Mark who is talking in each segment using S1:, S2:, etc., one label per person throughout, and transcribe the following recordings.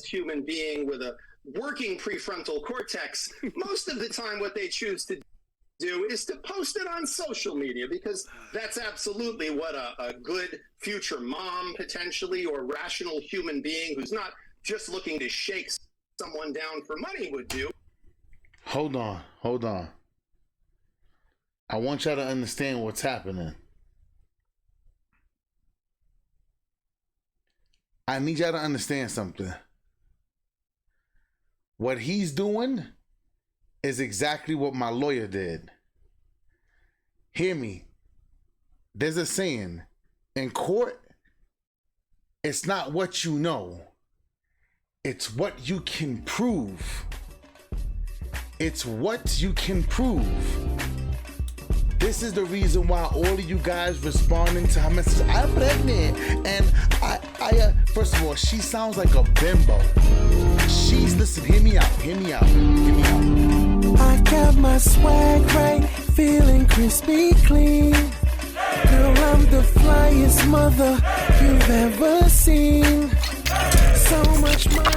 S1: human being with a working prefrontal cortex, most of the time what they choose to do is to post it on social media, because that's absolutely what a good future mom, potentially, or rational human being who's not just looking to shake someone down for money would do.
S2: Hold on. I want y'all to understand what's happening. I need y'all to understand something. What he's doing is exactly what my lawyer did. Hear me. There's a saying, in court, it's not what you know, it's what you can prove. It's what you can prove. This is the reason why all of you guys responding to her message, I'm pregnant, and I first of all, she sounds like a bimbo. Listen, hear me out.
S3: I got my swag right, feeling crispy clean. Girl, I'm the flyest mother you've ever seen. So much money.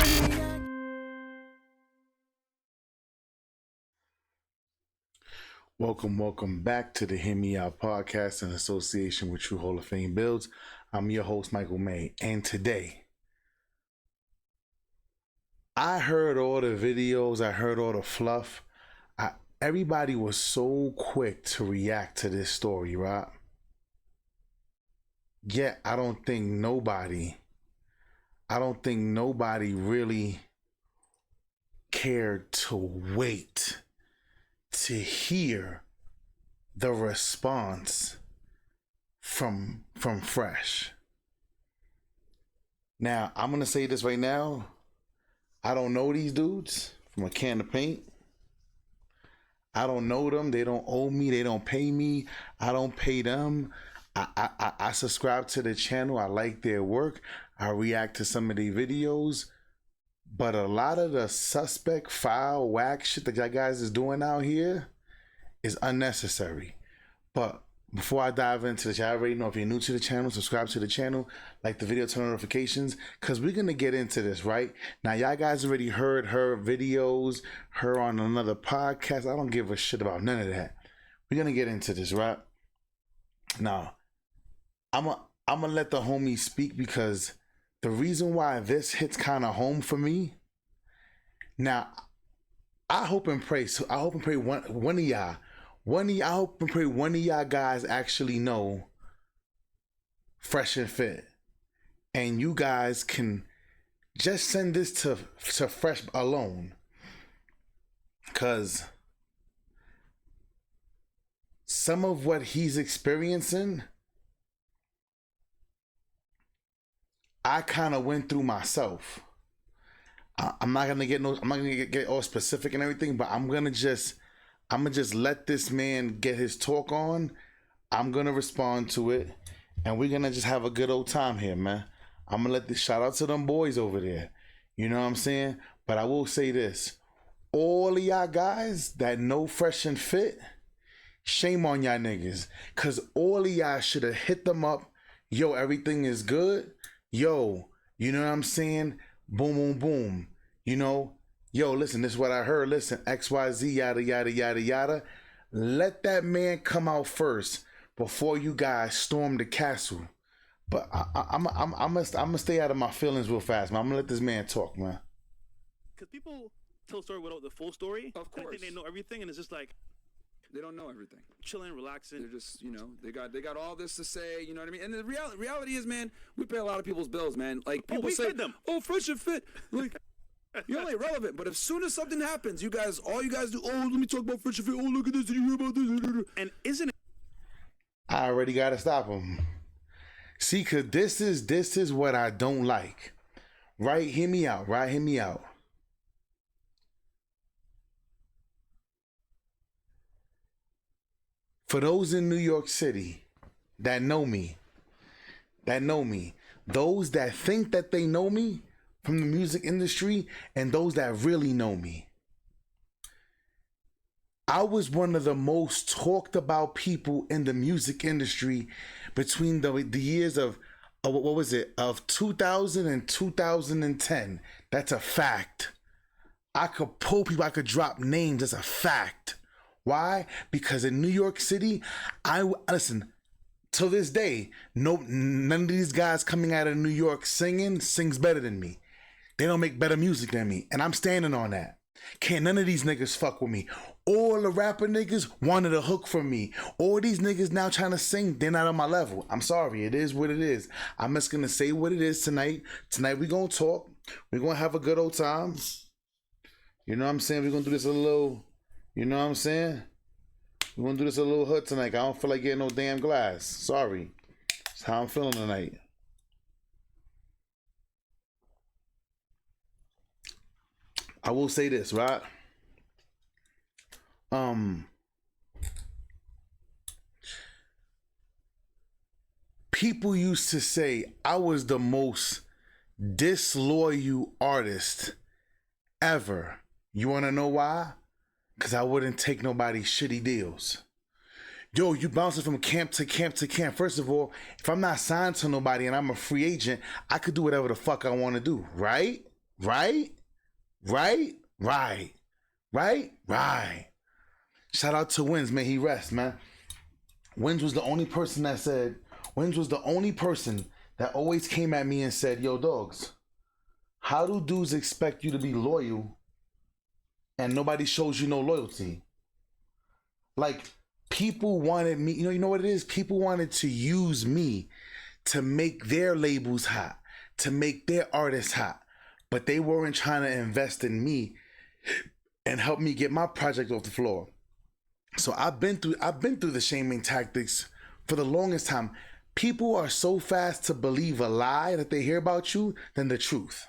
S2: Welcome back to the Hear Me Out podcast in association with True Hall of Fame Builds. I'm your host, Michael May, and today I heard all the videos, I heard all the fluff. Everybody was so quick to react to this story, right? Yet I don't think nobody really cared to wait to hear the response from Fresh. Now, I'm gonna say this right now. I don't know these dudes from a can of paint. I don't know them. They don't owe me. They don't pay me. I don't pay them. I subscribe to the channel. I like their work. I react to some of their videos. But a lot of the suspect, foul, whack shit that y'all guys is doing out here is unnecessary. But before I dive into this, y'all already know, if you're new to the channel, subscribe to the channel, like the video, turn on notifications, because we're going to get into this, right? Now, y'all guys already heard her videos, her on another podcast. I don't give a shit about none of that. We're going to get into this, right? Now, I'm going to let the homie speak, because the reason why this hits kind of home for me, now, I hope and pray one of y'all, I hope and pray one of y'all guys actually know Fresh and Fit, and you guys can just send this to Fresh alone, because some of what he's experiencing, I kind of went through myself. I'm not gonna get all specific and everything, but I'm gonna just let this man get his talk on. I'm gonna respond to it, and we're gonna just have a good old time here, man. I'm gonna let this shout out to them boys over there. You know what I'm saying? But I will say this: all of y'all guys that know Fresh and Fit, shame on y'all niggas, cause all of y'all should have hit them up. Yo, everything is good. Yo, you know what I'm saying? Boom, boom, boom. You know, yo, listen, this is what I heard. Listen, XYZ, yada, yada, yada, yada. Let that man come out first before you guys storm the castle. But I'm gonna stay out of my feelings real fast, man. I'm gonna let this man talk, man.
S4: Because people tell a story without the full story.
S5: Of course.
S4: I think they know everything, and it's just like
S5: they don't know everything.
S4: Chilling, relaxing.
S5: They're just, they got all this to say, you know what I mean? And the reality is, man, we pay a lot of people's bills, man. Like, people say, oh, Fresh and Fit. Like, you're only relevant. But as soon as something happens, all you guys do, oh, let me talk about Fresh and Fit. Oh, look at this. Did you hear about this?
S4: And isn't it?
S2: I already got to stop him. See, because this is what I don't like. Right? Hear me out. Right? Hear me out. For those in New York City that know me, those that think that they know me from the music industry, and those that really know me, I was one of the most talked about people in the music industry between the years of what was it, of 2000 and 2010. That's a fact. I could pull people, I could drop names. That's a fact. Why? Because in New York City, listen, to this day, none of these guys coming out of New York sings better than me. They don't make better music than me, and I'm standing on that. Can't none of these niggas fuck with me. All the rapper niggas wanted a hook from me. All these niggas now trying to sing, they're not on my level. I'm sorry, it is what it is. I'm just gonna say what it is tonight. Tonight we gonna talk. We're gonna have a good old time. You know what I'm saying? We're gonna do this a little, you know what I'm saying? We're gonna do this a little hood tonight. I don't feel like getting no damn glass. Sorry. That's how I'm feeling tonight. I will say this, right? People used to say I was the most disloyal artist ever. You want to know why? Because I wouldn't take nobody's shitty deals. Yo, you bouncing from camp to camp to camp. First of all, if I'm not signed to nobody and I'm a free agent, I could do whatever the fuck I want to do. Right? Shout out to Wins, man. He rests, man. Wins was the only person that always came at me and said, yo, dogs, how do dudes expect you to be loyal and nobody shows you no loyalty? Like, people wanted me, you know what it is? People wanted to use me to make their labels hot, to make their artists hot, but they weren't trying to invest in me and help me get my project off the floor. So I've been through the shaming tactics for the longest time. People are so fast to believe a lie that they hear about you than the truth.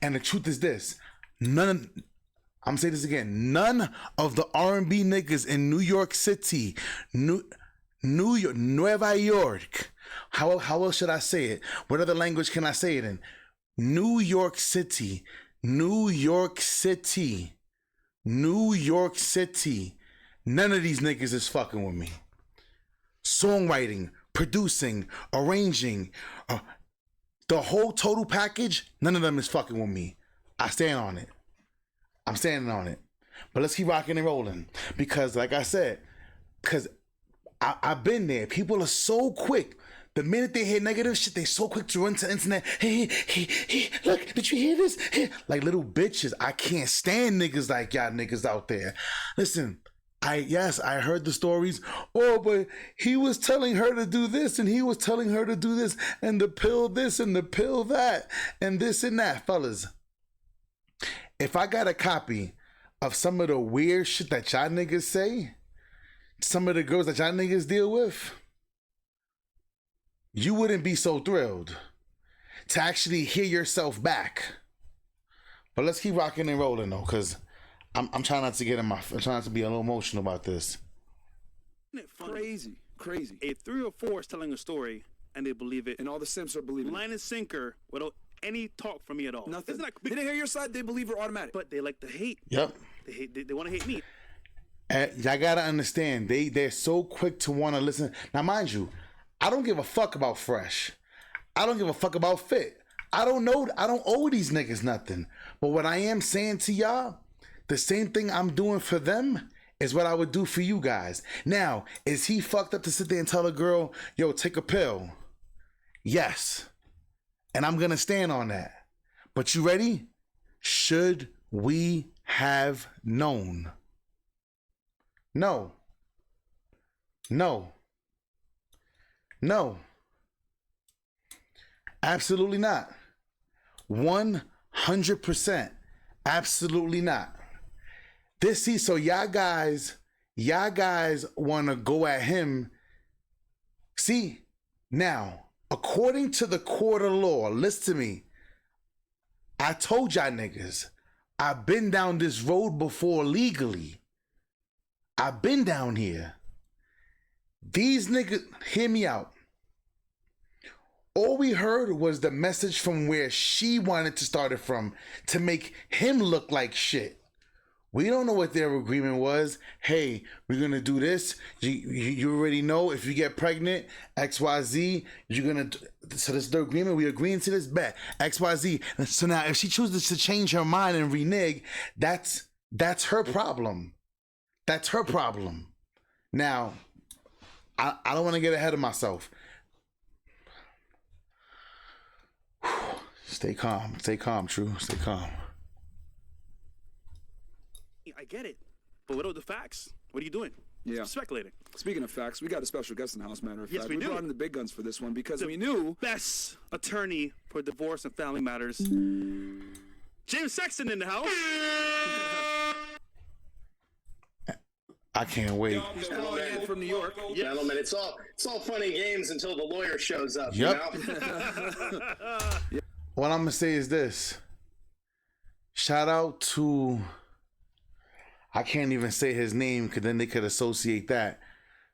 S2: And the truth is this: I'm saying this again. None of the R&B niggas in New York City, New York, Nueva York. How else should I say it? What other language can I say it in? New York City. None of these niggas is fucking with me. Songwriting, producing, arranging, the whole total package, none of them is fucking with me. I stand on it. I'm standing on it. But let's keep rocking and rolling. Because like I said, because I've been there. People are so quick. The minute they hear negative shit, they so quick to run to the internet. Hey, look, did you hear this? Hey. Like little bitches. I can't stand niggas like y'all niggas out there. Listen, I heard the stories. Oh, but he was telling her to do this and he was telling her to do this and the pill this and the pill that and this and that. Fellas, if I got a copy of some of the weird shit that y'all niggas say, some of the girls that y'all niggas deal with, you wouldn't be so thrilled to actually hear yourself back. But let's keep rocking and rolling though, because I'm trying not to I'm trying not to be a little emotional about this.
S4: Isn't it funny?
S5: Crazy.
S4: A 3 or 4 is telling a story and they believe it.
S5: And all the simps are believing
S4: line and sinker without any talk from me at all.
S5: Nothing.
S4: Isn't that,
S5: they didn't hear your side, they believe it automatic.
S4: But they like to hate.
S2: Yep.
S4: They want to hate me.
S2: Y'all gotta understand, they're so quick to want to listen. Now, mind you, I don't give a fuck about Fresh. I don't give a fuck about Fit. I don't owe these niggas nothing. But what I am saying to y'all, the same thing I'm doing for them is what I would do for you guys. Now, is he fucked up to sit there and tell a girl, yo, take a pill? Yes. And I'm gonna stand on that. But you ready? Should we have known? No. Absolutely not. 100%. Absolutely not. So y'all guys want to go at him. See, now, according to the court of law, listen to me. I told y'all niggas, I've been down this road before legally. I've been down here. These niggas, hear me out. All we heard was the message from where she wanted to start it from to make him look like shit. We don't know what their agreement was. Hey, we're going to do this. You already know if you get pregnant, XYZ, you're going to... So this is the agreement. We agreeing to this bet. XYZ. And so now if she chooses to change her mind and renege, that's her problem. That's her problem. Now, I don't want to get ahead of myself. Stay calm. Stay calm, True. Stay calm.
S4: I get it, but what are the facts? What are you doing?
S5: Yeah.
S4: Speculating.
S5: Speaking of facts, we got a special guest in the house, matter of fact.
S4: Yes, we do.
S5: brought in the big guns for this one because
S4: The
S5: we knew...
S4: best attorney for divorce and family matters. James Sexton in the house.
S2: I can't wait.
S5: He's calling in from New York.
S1: Gentlemen, it's all fun and games until the lawyer shows up.
S2: Yep.
S1: You know?
S2: What I'm going to say is this. Shout out to... I can't even say his name because then they could associate that.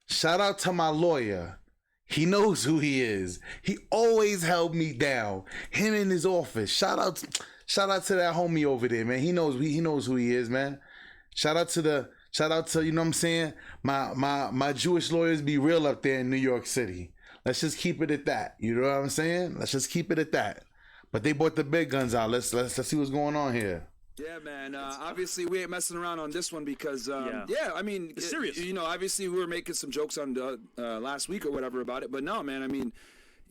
S2: Shout out to my lawyer. He knows who he is. He always held me down. Him in his office. Shout out to that homie over there, man. He knows who he is, man. Shout out to you know what I'm saying? My Jewish lawyers be real up there in New York City. Let's just keep it at that. You know what I'm saying? Let's just keep it at that. But they brought the big guns out. Let's see what's going on here.
S5: Yeah, man. Obviously, we ain't messing around on this one because, I mean,
S4: it's serious.
S5: You know, obviously, we were making some jokes on last week or whatever about it, but no, man. I mean,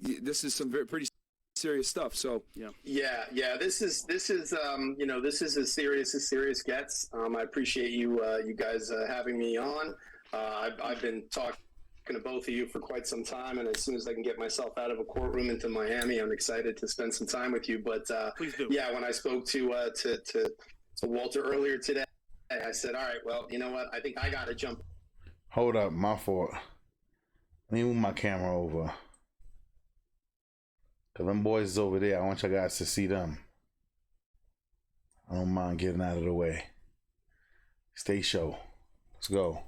S5: this is some pretty serious stuff. So
S1: yeah. This is you know, this is as serious gets. I appreciate you guys having me on. I've been talking to both of you for quite some time, and as soon as I can get myself out of a courtroom into Miami, I'm excited to spend some time with you. But
S4: Please do.
S1: Yeah, when I spoke to Walter earlier today, I said, all right, well, you know what? I think I got to jump.
S2: Hold up, my fault. Let me move my camera over. Cause them boys is over there. I want you guys to see them. I don't mind getting out of the way. Stay show. Let's go.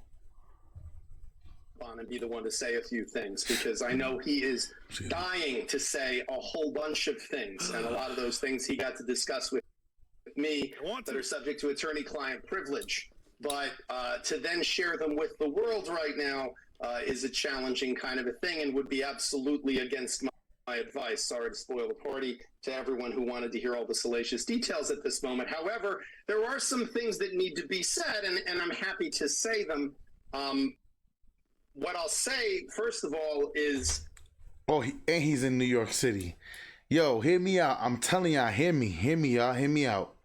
S1: On and be the one to say a few things because I know he is dying to say a whole bunch of things, and a lot of those things he got to discuss with me that are subject to attorney-client privilege. But to then share them with the world right now is a challenging kind of a thing and would be absolutely against my advice. Sorry to spoil the party to everyone who wanted to hear all the salacious details at this moment. However, there are some things that need to be said, and I'm happy to say them. What I'll say, first of all, is...
S2: Oh, and he's in New York City. Yo, hear me out. I'm telling y'all, hear me, y'all. Hear me out.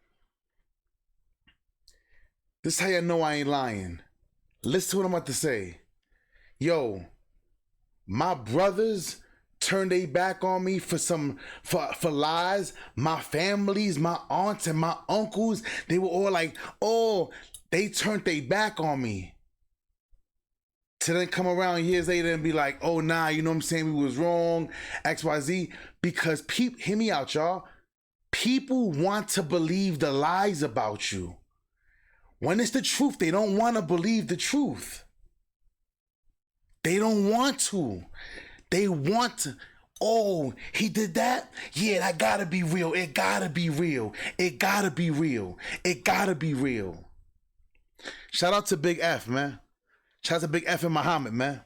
S2: This is how y'all know I ain't lying. Listen to what I'm about to say. Yo, my brothers turned their back on me for lies. My families, my aunts and my uncles, they were all like, oh, they turned their back on me. To then come around years later and be like, oh, nah, you know what I'm saying? We was wrong, XYZ. Because hear me out, y'all. People want to believe the lies about you. When it's the truth, they don't want to believe the truth. They don't want to. They want to. Oh, he did that? Yeah, that gotta be real. It gotta be real. It gotta be real. It gotta be real. Shout out to Big F, man. Shout out to Big F and Muhammad, man.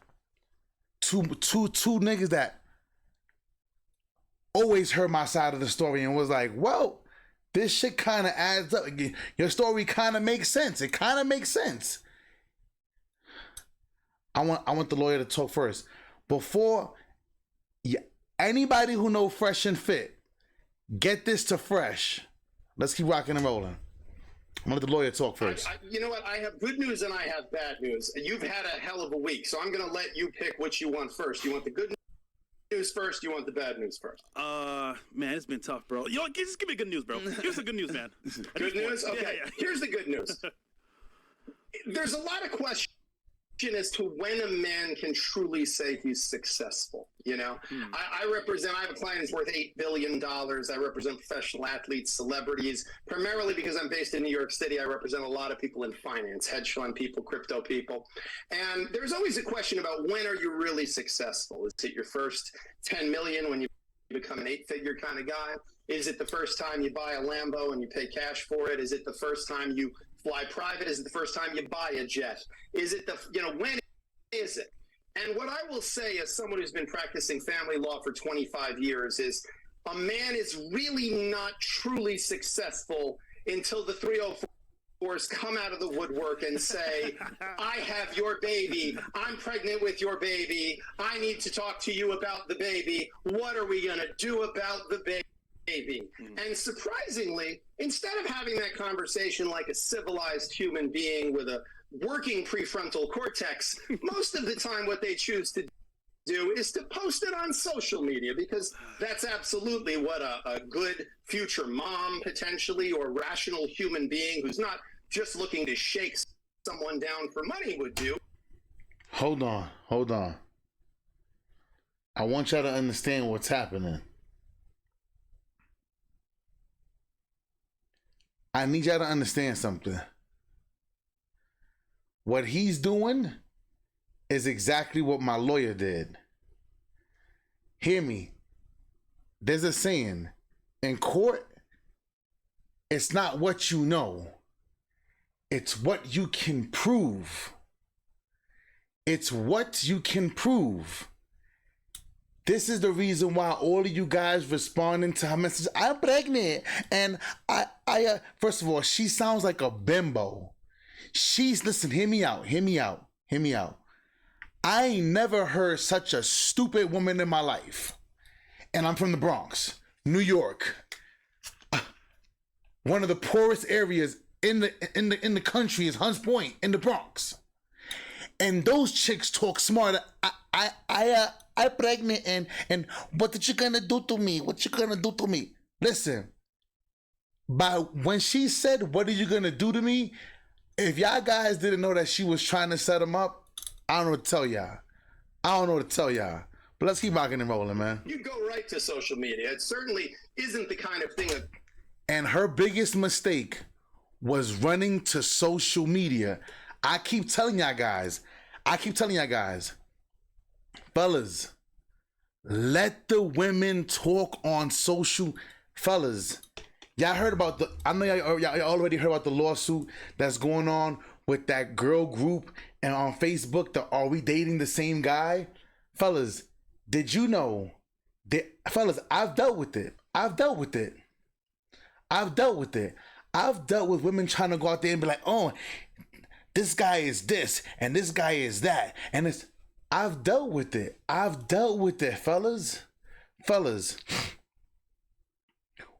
S2: Two niggas that always heard my side of the story and was like, well, this shit kind of adds up. Your story kind of makes sense. It kind of makes sense. I want the lawyer to talk first. Before, anybody who know Fresh and Fit, get this to Fresh. Let's keep rocking and rolling. I'm gonna let the lawyer talk first.
S1: You know what? I have good news and I have bad news. You've had a hell of a week, so I'm gonna let you pick what you want first. You want the good news first? You want the bad news first?
S4: Man, it's been tough, bro. Yo, just give me good news, bro. Give us the good news, man.
S1: Good news? Okay. Yeah. Here's the good news. There's a lot of questions as to when a man can truly say he's successful. You know, I have a client who's worth $8 billion. I represent professional athletes, celebrities, primarily because I'm based in New York City. I represent a lot of people in finance, hedge fund people, crypto people. And there's always a question about when are you really successful? Is it your first 10 million when you become an 8-figure kind of guy? Is it the first time you buy a Lambo and you pay cash for it? Is it the first time you fly private? Is it the first time you buy a jet? Is it when is it? And what I will say as someone who's been practicing family law for 25 years is a man is really not truly successful until the 304s come out of the woodwork and say, I have your baby. I'm pregnant with your baby. I need to talk to you about the baby. What are we going to do about the baby? And surprisingly, instead of having that conversation like a civilized human being with a working prefrontal cortex, most of the time what they choose to do is to post it on social media, because that's absolutely what a good future mom potentially, or rational human being who's not just looking to shake someone down for money would do.
S2: Hold on. I want y'all to understand what's happening. I need y'all to understand something. What he's doing is exactly what my lawyer did. Hear me. There's a saying, in court, it's not what you know, it's what you can prove. It's what you can prove. This is the reason why all of you guys responding to her message, I'm pregnant. And I first of all, she sounds like a bimbo. Listen, hear me out. I ain't never heard such a stupid woman in my life. And I'm from the Bronx, New York. One of the poorest areas in the country is Hunts Point in the Bronx. And those chicks talk smarter. I pregnant and what you gonna do to me? What you gonna do to me? Listen, when she said, what are you gonna do to me? If y'all guys didn't know that she was trying to set him up, I don't know what to tell y'all. But let's keep rocking and rolling, man.
S1: You go right to social media. It certainly isn't the kind of thing.
S2: And her biggest mistake was running to social media. I keep telling y'all guys, fellas, let the women talk on social. Fellas, y'all heard about I know y'all already heard about the lawsuit that's going on with that girl group and on Facebook, Are We Dating the Same Guy? Fellas, did you know that, fellas, I've dealt with it. I've dealt with women trying to go out there and be like, oh, this guy is this and this guy is that. And I've dealt with it, fellas.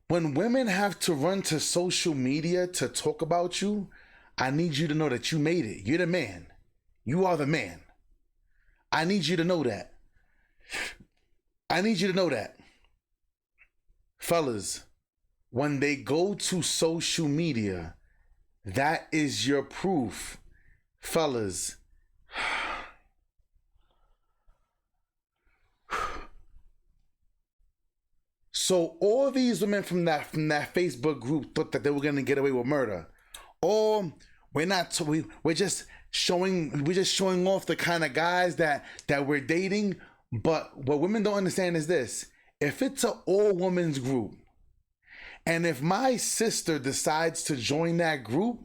S2: When women have to run to social media to talk about you, I need you to know that you made it. You're the man. You are the man. I need you to know that. Fellas, when they go to social media, that is your proof. Fellas, so all these women from that Facebook group thought that they were gonna get away with murder. Or we're just showing off the kind of guys that we're dating. But what women don't understand is this: if it's an all women's group, and if my sister decides to join that group,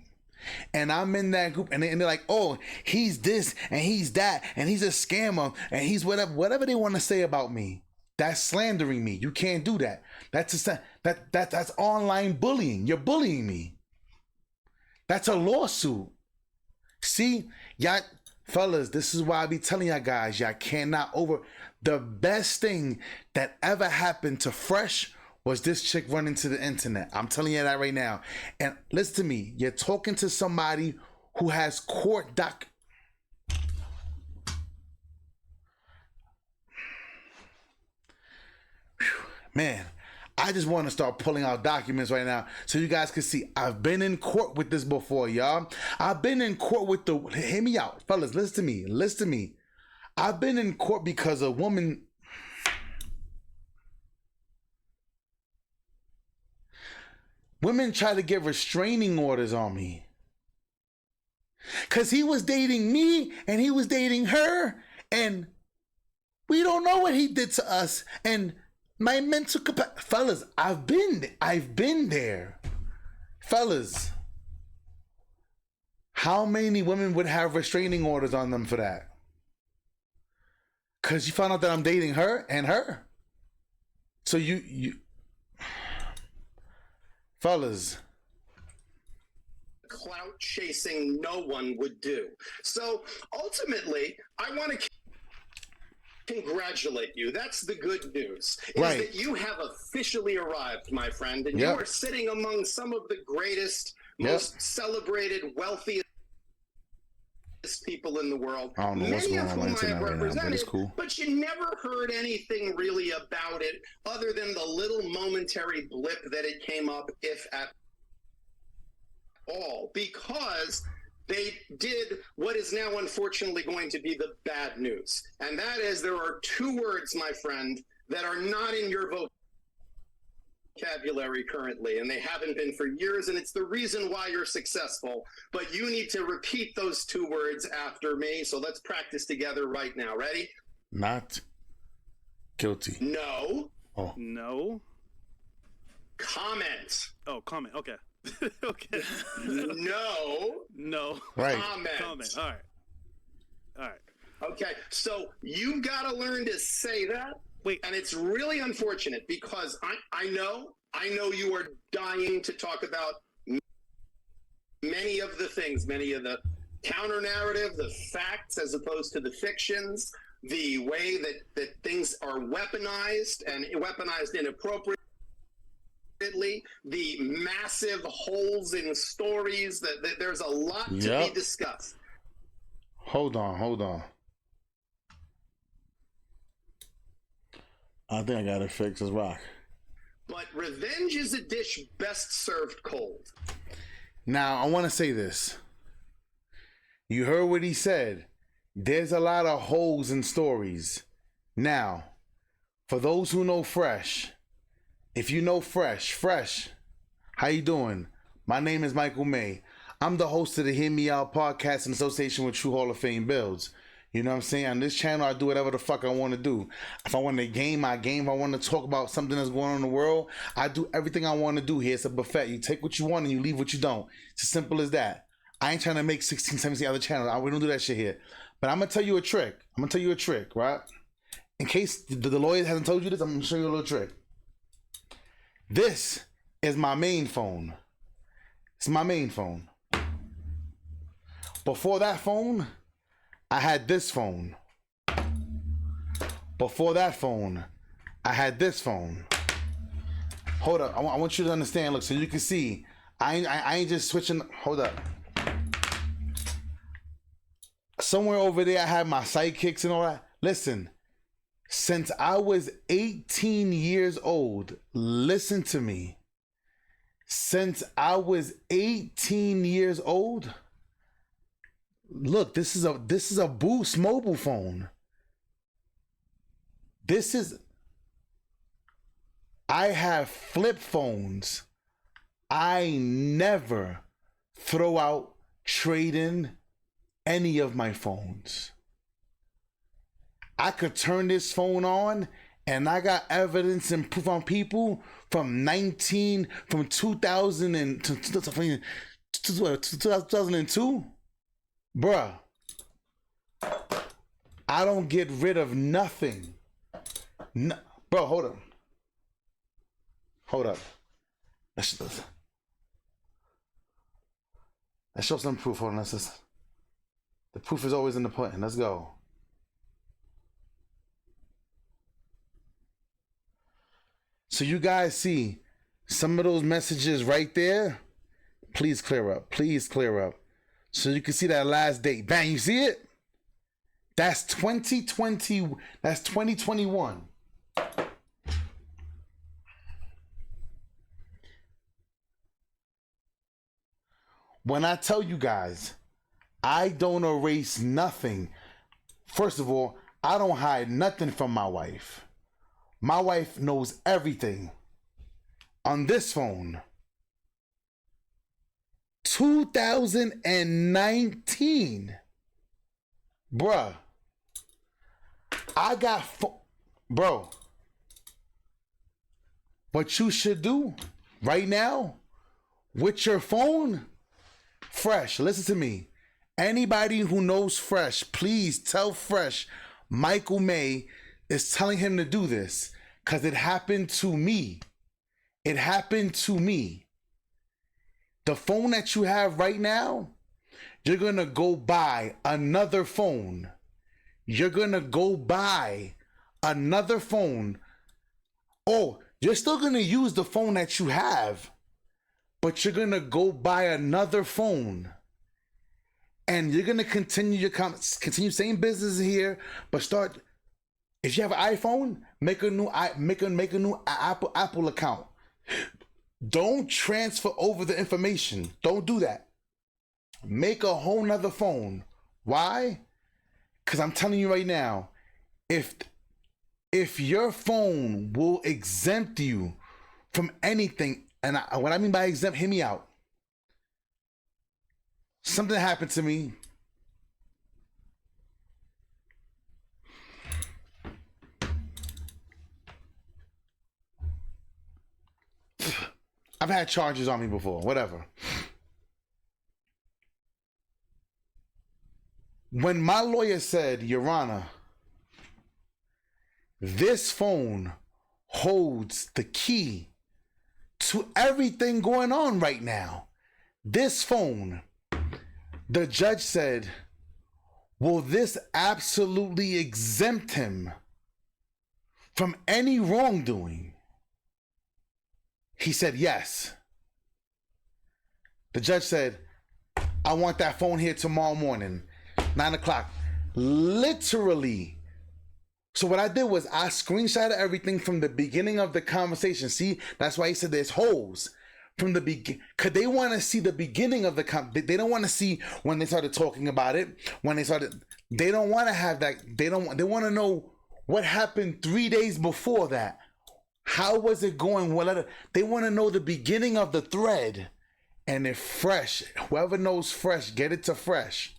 S2: and I'm in that group, and they're like, oh, he's this and he's that and he's a scammer and he's whatever they want to say about me, that's slandering me. You can't do that. That's online bullying. You're bullying me. That's a lawsuit. See, y'all, fellas, this is why I be telling y'all guys, y'all cannot the best thing that ever happened to Fresh was this chick running to the internet. I'm telling you that right now. And listen to me, you're talking to somebody who has court Man, I just want to start pulling out documents right now so you guys can see. I've been in court with this before, y'all. I've been in court with hear me out, fellas, listen to me. I've been in court because a woman, women try to get restraining orders on me. Because he was dating me and he was dating her, and we don't know what he did to us. And My mental capacity. Fellas, I've been there. Fellas, how many women would have restraining orders on them for that? Because you found out that I'm dating her and her. So you fellas.
S1: Clout chasing no one would do. So ultimately, I want to congratulate you. That's the good news. Is
S2: Right.
S1: that you have officially arrived, my friend, and
S2: Yep.
S1: you are sitting among some of the greatest, most celebrated, wealthiest people in the world.
S2: I don't know what's
S1: Many
S2: going
S1: of
S2: on
S1: whom I
S2: internet
S1: have
S2: right now, but
S1: represented,
S2: it's cool.
S1: but you never heard anything really about it other than the little momentary blip that it came up, if at all, because they did what is now unfortunately going to be the bad news. And that is, there are two words, my friend, that are not in your vocabulary currently, and they haven't been for years, and it's the reason why you're successful. But you need to repeat those two words after me, so let's practice together right now. Ready?
S2: Not guilty.
S1: No.
S2: Oh.
S4: No.
S1: Comment.
S4: Oh, comment. Okay. Okay.
S1: No.
S4: No.
S2: Right.
S4: Comment. All right. All right.
S1: Okay, so you got to learn to say that.
S4: Wait.
S1: And it's really unfortunate because I know you are dying to talk about many of the things, many of the counter narrative, the facts as opposed to the fictions, the way that things are weaponized and weaponized inappropriately, the massive holes in stories, that there's a lot to
S2: Yep.
S1: be discussed.
S2: Hold on. I think I got it fixed as rock.
S1: But revenge is a dish best served cold.
S2: Now, I want to say this. You heard what he said. There's a lot of holes in stories. Now, for those who know Fresh, if you know Fresh, how you doing? My name is Michael May. I'm the host of the Hear Me Out podcast in association with True Hall of Fame Builds. You know what I'm saying? On this channel, I do whatever the fuck I want to do. If I want to game, I game. If I want to talk about something that's going on in the world, I do everything I want to do here. It's a buffet. You take what you want and you leave what you don't. It's as simple as that. I ain't trying to make 16, 17 other channels. We don't do that shit here. But I'm going to tell you a trick. Right? In case the lawyer hasn't told you this, I'm going to show you a little trick. This is my main phone. It's my main phone. Before that phone, I had this phone. Before that phone, I had this phone. Hold up. I want you to understand. Look, so you can see. I ain't just switching. Hold up. Somewhere over there, I had my sidekicks and all that. Listen, since I was 18 years old, listen to me. Since I was 18 years old, look, this is a Boost mobile phone. I have flip phones. I never throw out, trade in any of my phones. I could turn this phone on and I got evidence and proof on people from 2000 and 2002. Bruh, I don't get rid of nothing. No, bro, hold up. Let's show some proof. Hold on, the proof is always in the pudding. Let's go. So you guys see some of those messages right there. Please clear up. So you can see that last date. Bang, you see it? That's 2020. That's 2021. When I tell you guys, I don't erase nothing. First of all, I don't hide nothing from my wife. My wife knows everything. On this phone, 2019. Bruh. I got bro. What you should do right now with your phone, Fresh, listen to me. Anybody who knows Fresh, please tell Fresh Michael May is telling him to do this, because it happened to me. It happened to me. The phone that you have right now, you're going to go buy another phone. You're going to go buy another phone. Oh, you're still going to use the phone that you have, but you're going to go buy another phone. And you're going to continue same business here, but start, if you have an iPhone, make a new Apple account. Don't transfer over the information. Don't do that. Make a whole nother phone. Why? Because I'm telling you right now, if your phone will exempt you from anything, and what I mean by exempt, hear me out. Something happened to me. I've had charges on me before, whatever. When my lawyer said, Your Honor, this phone holds the key to everything going on right now. This phone, the judge said, will this absolutely exempt him from any wrongdoing? He said yes. The judge said, I want that phone here tomorrow morning, 9 o'clock. Literally. So what I did was I screenshotted everything from the beginning of the conversation. See, that's why he said there's holes. From the beginning, because they want to see the beginning of the they don't want to see when they started talking about it, they don't want to have that, they want to know what happened 3 days before that. How was it going? Well, they want to know the beginning of the thread. And if Fresh, whoever knows Fresh, get it to Fresh.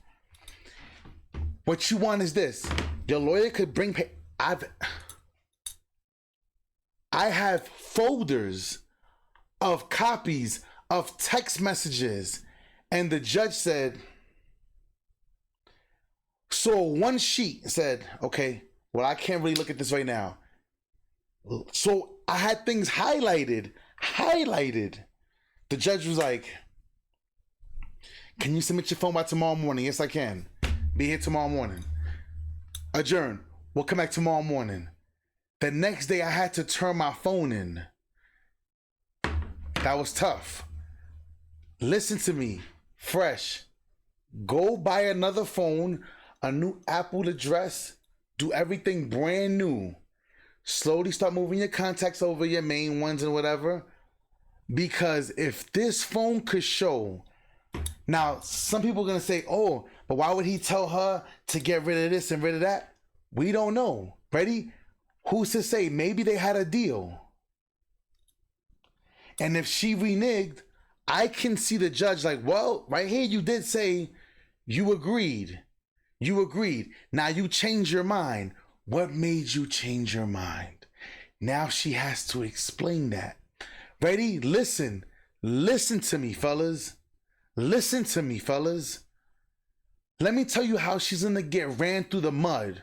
S2: What you want is this. Your lawyer could bring, I have folders of copies of text messages, and the judge said, so one sheet said, okay, well, I can't really look at this right now. So I had things highlighted. The judge was like, can you submit your phone by tomorrow morning? Yes, I can. Be here tomorrow morning. Adjourn. We'll come back tomorrow morning. The next day I had to turn my phone in. That was tough. Listen to me, Fresh. Go buy another phone, a new Apple address, do everything brand new. Slowly start moving your contacts over, your main ones and whatever. Because if this phone could show, now some people are going to say, oh, but why would he tell her to get rid of this and rid of that? We don't know. Ready? Who's to say? Maybe they had a deal. And if she reneged, I can see the judge like, well, right here you did say you agreed. You agreed. Now you changed your mind. What made you change your mind? Now she has to explain that. Ready? Listen. Listen to me, fellas. Listen to me, fellas. Let me tell you how she's going to get ran through the mud.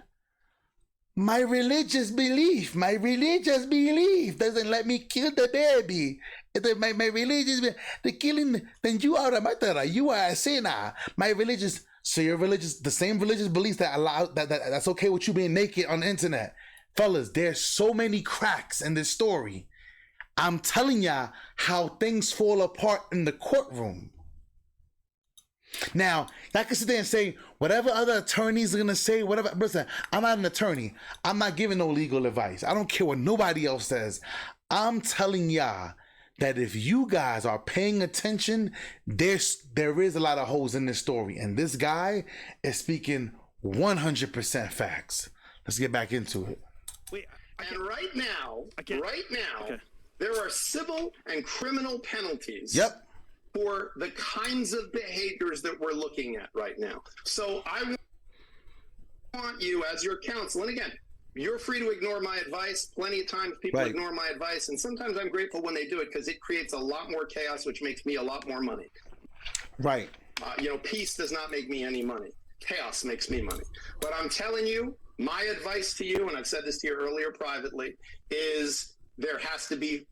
S2: My religious belief doesn't let me kill the baby. My religious, the killing, then you are a murderer. You are a sinner. My religious, so your religious, the same religious beliefs that allow that's okay with you being naked on the internet. Fellas, there's so many cracks in this story. I'm telling y'all how things fall apart in the courtroom. Now, I can sit there and say whatever other attorneys are going to say, whatever. Listen, I'm not an attorney. I'm not giving no legal advice. I don't care what nobody else says. I'm telling y'all that if you guys are paying attention, there is a lot of holes in this story. And this guy is speaking 100% facts. Let's get back into it.
S1: Wait, and right now, there are civil and criminal penalties.
S2: Yep.
S1: For the kinds of behaviors that we're looking at right now. So I want you as your counsel, and again, You're free to ignore my advice. Plenty of times people ignore my advice, and sometimes I'm grateful when they do it because it creates a lot more chaos, which makes me a lot more money.
S2: Right.
S1: Peace does not make me any money. Chaos makes me money. But I'm telling you, my advice to you, and I've said this to you earlier privately, is there has to be,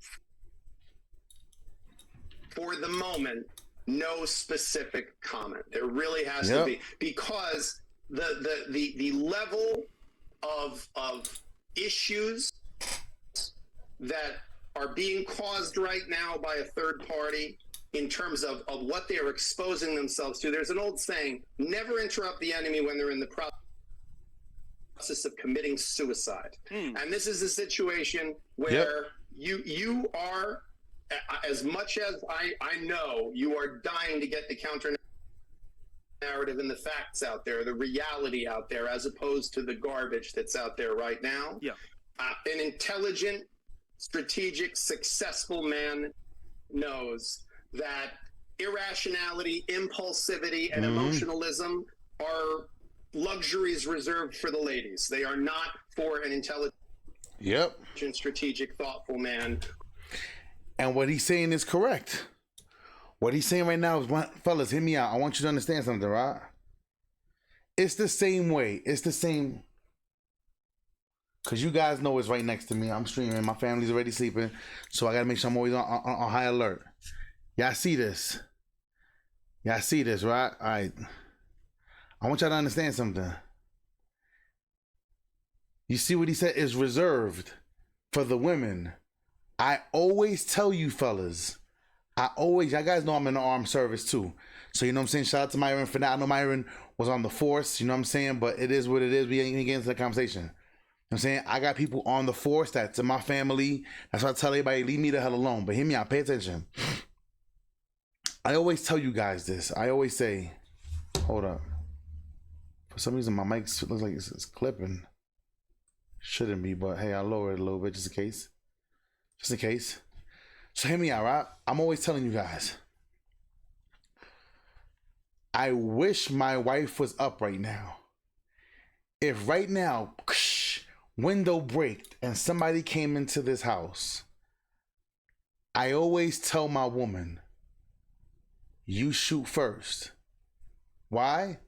S1: for the moment, no specific comment. There really has to be, because the level of issues that are being caused right now by a third party in terms of what they are exposing themselves to. There's an old saying, never interrupt the enemy when they're in the process of committing suicide. And this is a situation where you are, as much as I know, you are dying to get the counter narrative and the facts out there, the reality out there, as opposed to the garbage that's out there right now. An intelligent, strategic, successful man knows that irrationality, impulsivity, and emotionalism are luxuries reserved for the ladies. They are not for an intelligent, strategic, thoughtful man.
S2: And what he's saying is correct. What he's saying right now is, fellas, hear me out. I want you to understand something, right? It's the same way. It's the same. Because you guys know it's right next to me. I'm streaming. My family's already sleeping. So I got to make sure I'm always on high alert. Y'all see this? Y'all see this, right? All right. I want y'all to understand something. You see what he said is reserved for the women. I always tell you, fellas, y'all guys know I'm in the armed service too. So, you know what I'm saying? Shout out to Myron for that. I know Myron was on the force, you know what I'm saying? But it is what it is. We ain't even getting into the conversation. You know what I'm saying? I got people on the force that's in my family. That's why I tell everybody, leave me the hell alone. But hear me out. Pay attention. I always tell you guys this. I always say, hold up. For some reason, my mic looks like it's clipping. Shouldn't be, but hey, I lower it a little bit just in case. Just in case. So hear me out, right? I'm always telling you guys. I wish my wife was up right now. If right now, window braked and somebody came into this house, I always tell my woman, you shoot first. Why?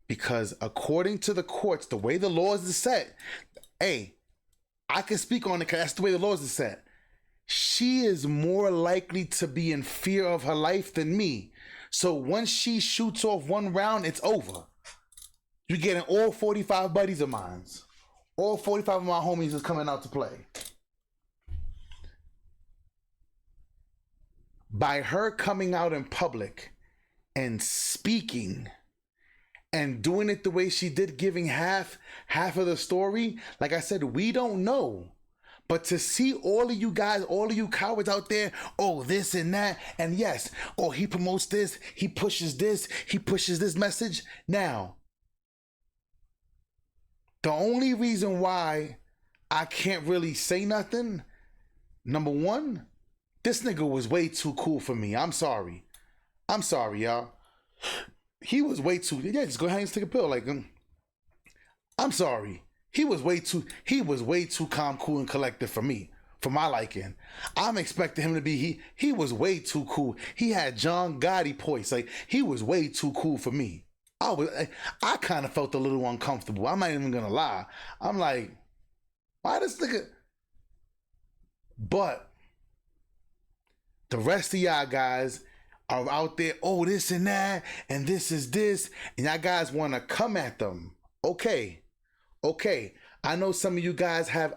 S2: Because according to the courts, the way the laws are set, hey, I can speak on it because that's the way the laws are set. She is more likely to be in fear of her life than me. So once she shoots off one round, it's over. You're getting all 45 buddies of mine. All 45 of my homies is coming out to play. By her coming out in public and speaking and doing it the way she did, giving half of the story, like I said, we don't know. But to see all of you guys, all of you cowards out there, oh, this and that, and yes, oh, he promotes this, he pushes this message. Now, the only reason why I can't really say nothing, number one, this nigga was way too cool for me. I'm sorry, y'all. He was way too, just go ahead and take a pill. Like, I'm sorry. He was way too calm, cool, and collected for me, for my liking. I'm expecting him to be, he was way too cool. He had John Gotti poise. Like, he was way too cool for me. I kind of felt a little uncomfortable. I'm not even gonna lie. I'm like, why this nigga? But the rest of y'all guys are out there, oh, this and that, and this is this, and y'all guys want to come at them. Okay, I know some of you guys have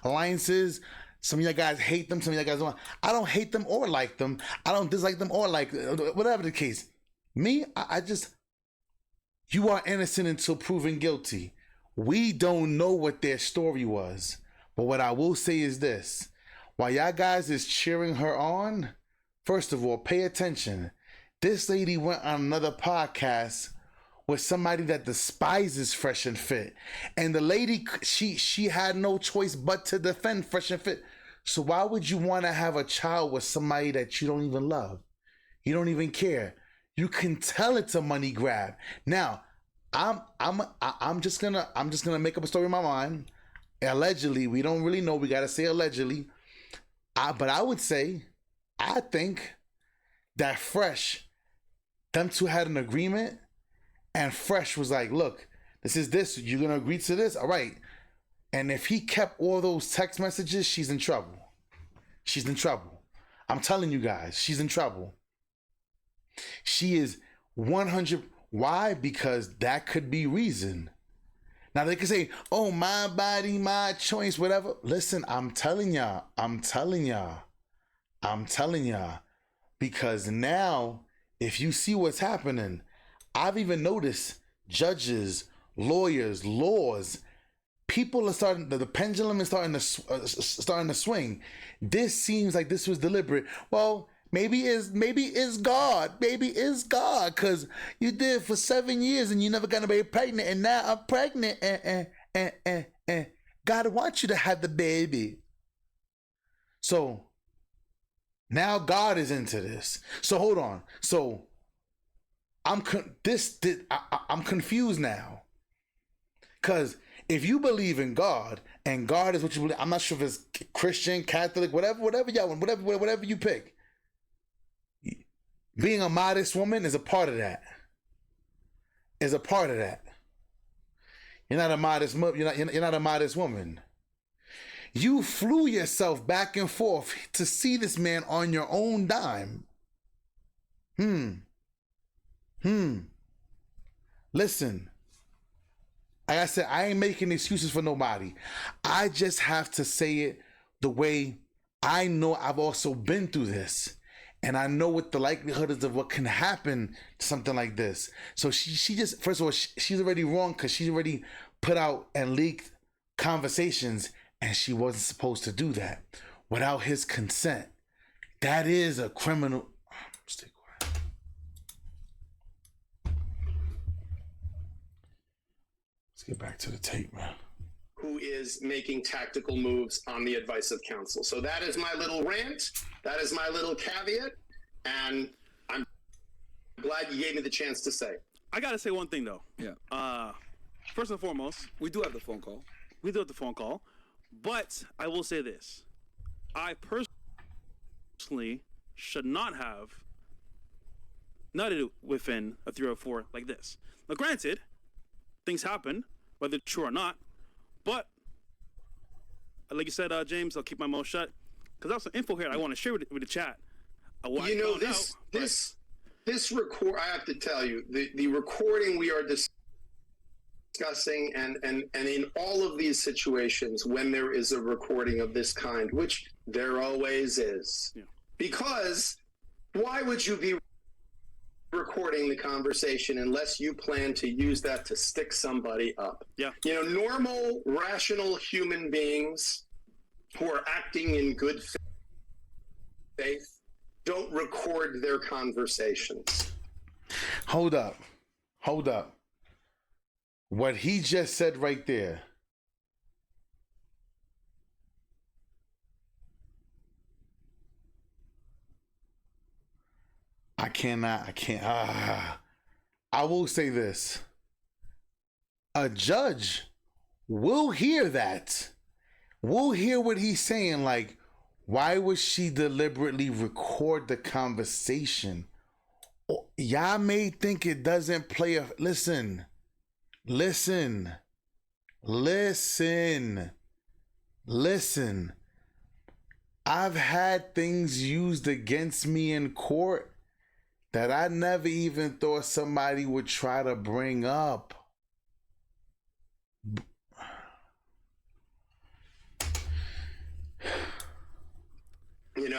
S2: alliances. Some of you guys hate them. Some of you guys don't. I don't hate them or like them. I don't dislike them or like, whatever the case. Me, I just, you are innocent until proven guilty. We don't know what their story was. But what I will say is this. While y'all guys is cheering her on, first of all, pay attention. This lady went on another podcast with somebody that despises Fresh and Fit. And the lady, she had no choice but to defend Fresh and Fit. So why would you want to have a child with somebody that you don't even love? You don't even care. You can tell it's a money grab. Now, I'm just gonna make up a story in my mind. Allegedly, we don't really know. We gotta say allegedly. But I would say, I think that Fresh, them two had an agreement, and Fresh was like, "Look, this is this. You're gonna agree to this, all right?" And if he kept all those text messages, she's in trouble. She's in trouble. I'm telling you guys, she's in trouble. She is 100. Why? Because that could be reason. Now they can say, "Oh, my body, my choice, whatever." Listen, I'm telling y'all. Because now, if you see what's happening, I've even noticed judges, lawyers, laws, people are starting. The pendulum is starting to swing. This seems like this was deliberate. Well, maybe it's God. Maybe it's God, because you did for 7 years and you never got nobody pregnant, and now I'm pregnant, and God wants you to have the baby. So now God is into this. So hold on. So I'm confused now, because if you believe in God and God is what you believe, I'm not sure if it's Christian, Catholic, whatever y'all want, whatever you pick. Being a modest woman is a part of that. You're not a modest. You're not a modest woman. You flew yourself back and forth to see this man on your own dime. Listen, like I said, I ain't making excuses for nobody. I just have to say it the way I know. I've also been through this, and I know what the likelihood is of what can happen to something like this. So she just, first of all, she's already wrong, because she already put out and leaked conversations, and she wasn't supposed to do that without his consent. That is a criminal. Stay quiet. Let's get back to the tape, man.
S1: Who is making tactical moves on the advice of counsel. So that is my little rant. That is my little caveat. And I'm glad you gave me the chance to say.
S4: I got to say one thing, though.
S5: Yeah.
S4: First and foremost,
S5: We do have the phone call.
S4: But I will say this. I personally should not have nutted within a 304 like this. Now, granted, things happen, whether true or not. But, like you said, James, I'll keep my mouth shut, because I have some info here I want to share with the chat.
S1: This record, I have to tell you, the recording we are discussing, and in all of these situations, when there is a recording of this kind, which there always is, because why would you be recording the conversation unless you plan to use that to stick somebody up?
S4: Yeah.
S1: Normal, rational human beings who are acting in good faith don't record their conversations.
S2: Hold up. What he just said right there. I can't. I will say this. A judge will hear that. We'll hear what he's saying. Like, why would she deliberately record the conversation? Y'all may think it doesn't play a... Listen. I've had things used against me in court that I never even thought somebody would try to bring up.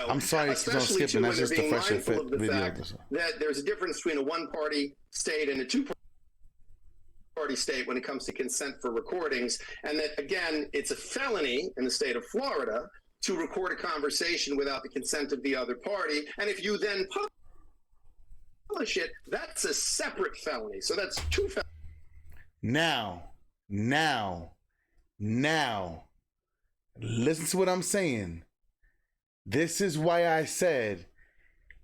S2: I'm sorry,
S1: especially too, when they're being mindful of the
S2: video
S1: fact that there's a difference between a one-party state and a two-party state when it comes to consent for recordings, and that, again, it's a felony in the state of Florida to record a conversation without the consent of the other party, and if you then publish it, that's a separate felony. So that's two felonies.
S2: Now, listen to what I'm saying. This is why I said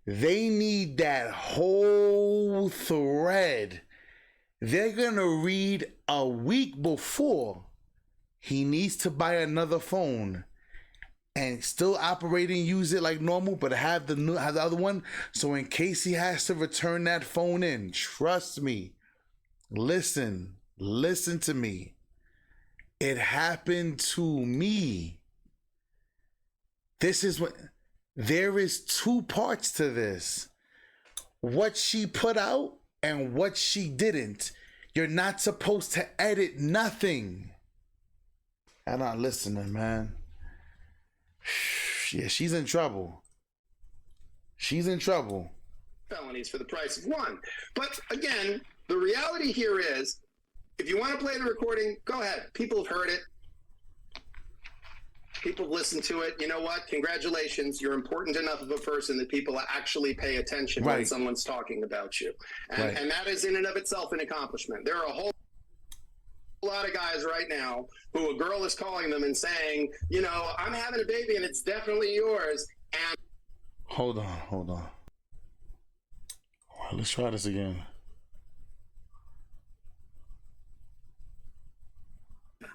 S2: they need that whole thread. they're going to read a week before he needs to buy another phone and still operate and use it like normal, but have the other one. So in case he has to return that phone in, trust me, listen to me. It happened to me. This is what, there is two parts to this. What she put out and what she didn't. You're not supposed to edit nothing. I'm not listening, man. Yeah, she's in trouble. She's in trouble.
S1: Felonies for the price of one. But again, the reality here is, if you want to play the recording, go ahead. People have heard it. People have listened to it. You know what? Congratulations. You're important enough of a person that people actually pay attention when someone's talking about you. And that is in and of itself an accomplishment. There are a whole lot of guys right now who a girl is calling them and saying, you know, I'm having a baby and it's definitely yours. And
S2: hold on. All right, let's try this again.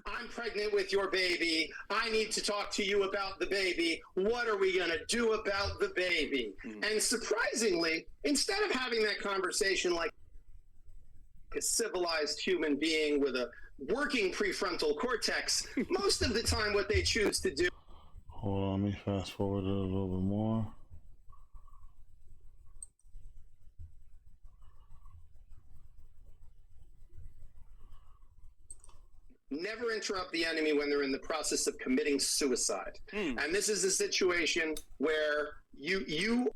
S1: I'm pregnant with your baby. I need to talk to you about the baby. What are we going to do about the baby? And surprisingly, instead of having that conversation like a civilized human being with a working prefrontal cortex, most of the time what they choose to do.
S2: Hold on, let me fast forward it a little bit more.
S1: Never interrupt the enemy when they're in the process of committing suicide. And this is a situation where you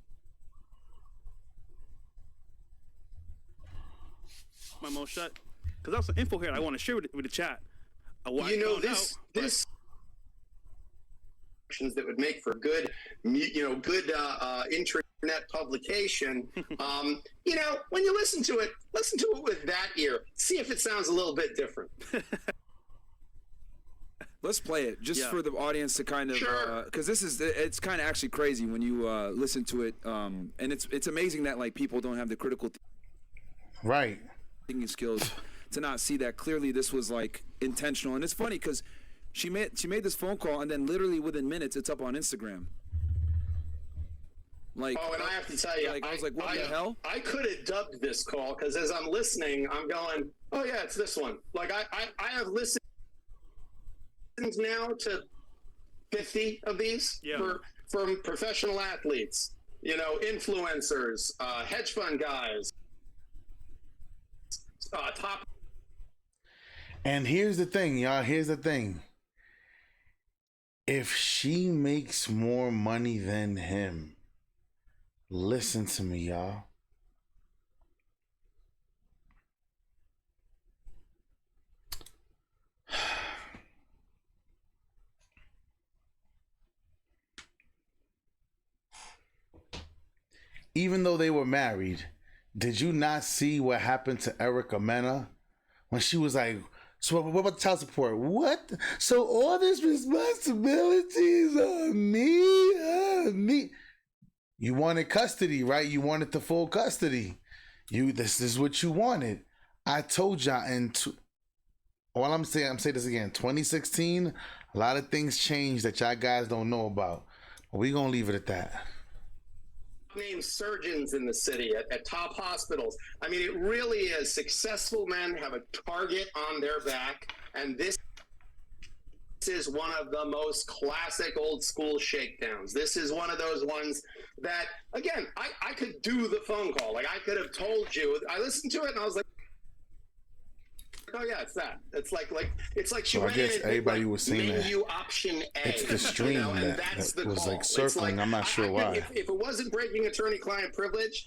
S4: my mouth shut, because that's some info here I want to share with the chat.
S1: You know, this that would make for good, good internet publication. You know, when you listen to it with that ear. See if it sounds a little bit different.
S5: Let's play it just for the audience to kind of, because it's kind of actually crazy when you listen to it, and it's amazing that like people don't have the critical thinking skills to not see that clearly this was like intentional. And it's funny because she made this phone call and then literally within minutes it's up on Instagram. Like,
S1: oh, and I have to tell you,
S5: I was like, what the hell?
S1: I could have dubbed this call because as I'm listening, I'm going, oh yeah, it's this one. Like I have listened now to 50 of these from professional athletes, you know, influencers, hedge fund guys, top.
S2: And here's the thing, y'all. Here's the thing. If she makes more money than him, listen to me, y'all. Even though they were married, did you not see what happened to Erica Mena when she was like, so what about child support? What? So all this responsibilities on me? You wanted custody, right? You wanted the full custody. This is what you wanted. I told y'all I'm saying this again. 2016, a lot of things changed that y'all guys don't know about. But we gonna leave it at that.
S1: Named surgeons in the city at top hospitals. I mean, it really is. Successful men have a target on their back, and this is one of the most classic old school shakedowns. This is one of those ones that, again, I could do the phone call. Like, I could have told you. I listened to it, and I was like, oh yeah, it's that. It's like she
S2: so
S1: went
S2: I guess
S1: in and
S2: everybody was saying
S1: menu
S2: that
S1: option A.
S2: it's the stream, you know,
S1: and
S2: that
S1: that's the
S2: was
S1: call.
S2: like circling. Like, I'm not sure why.
S1: If it wasn't breaking attorney-client privilege,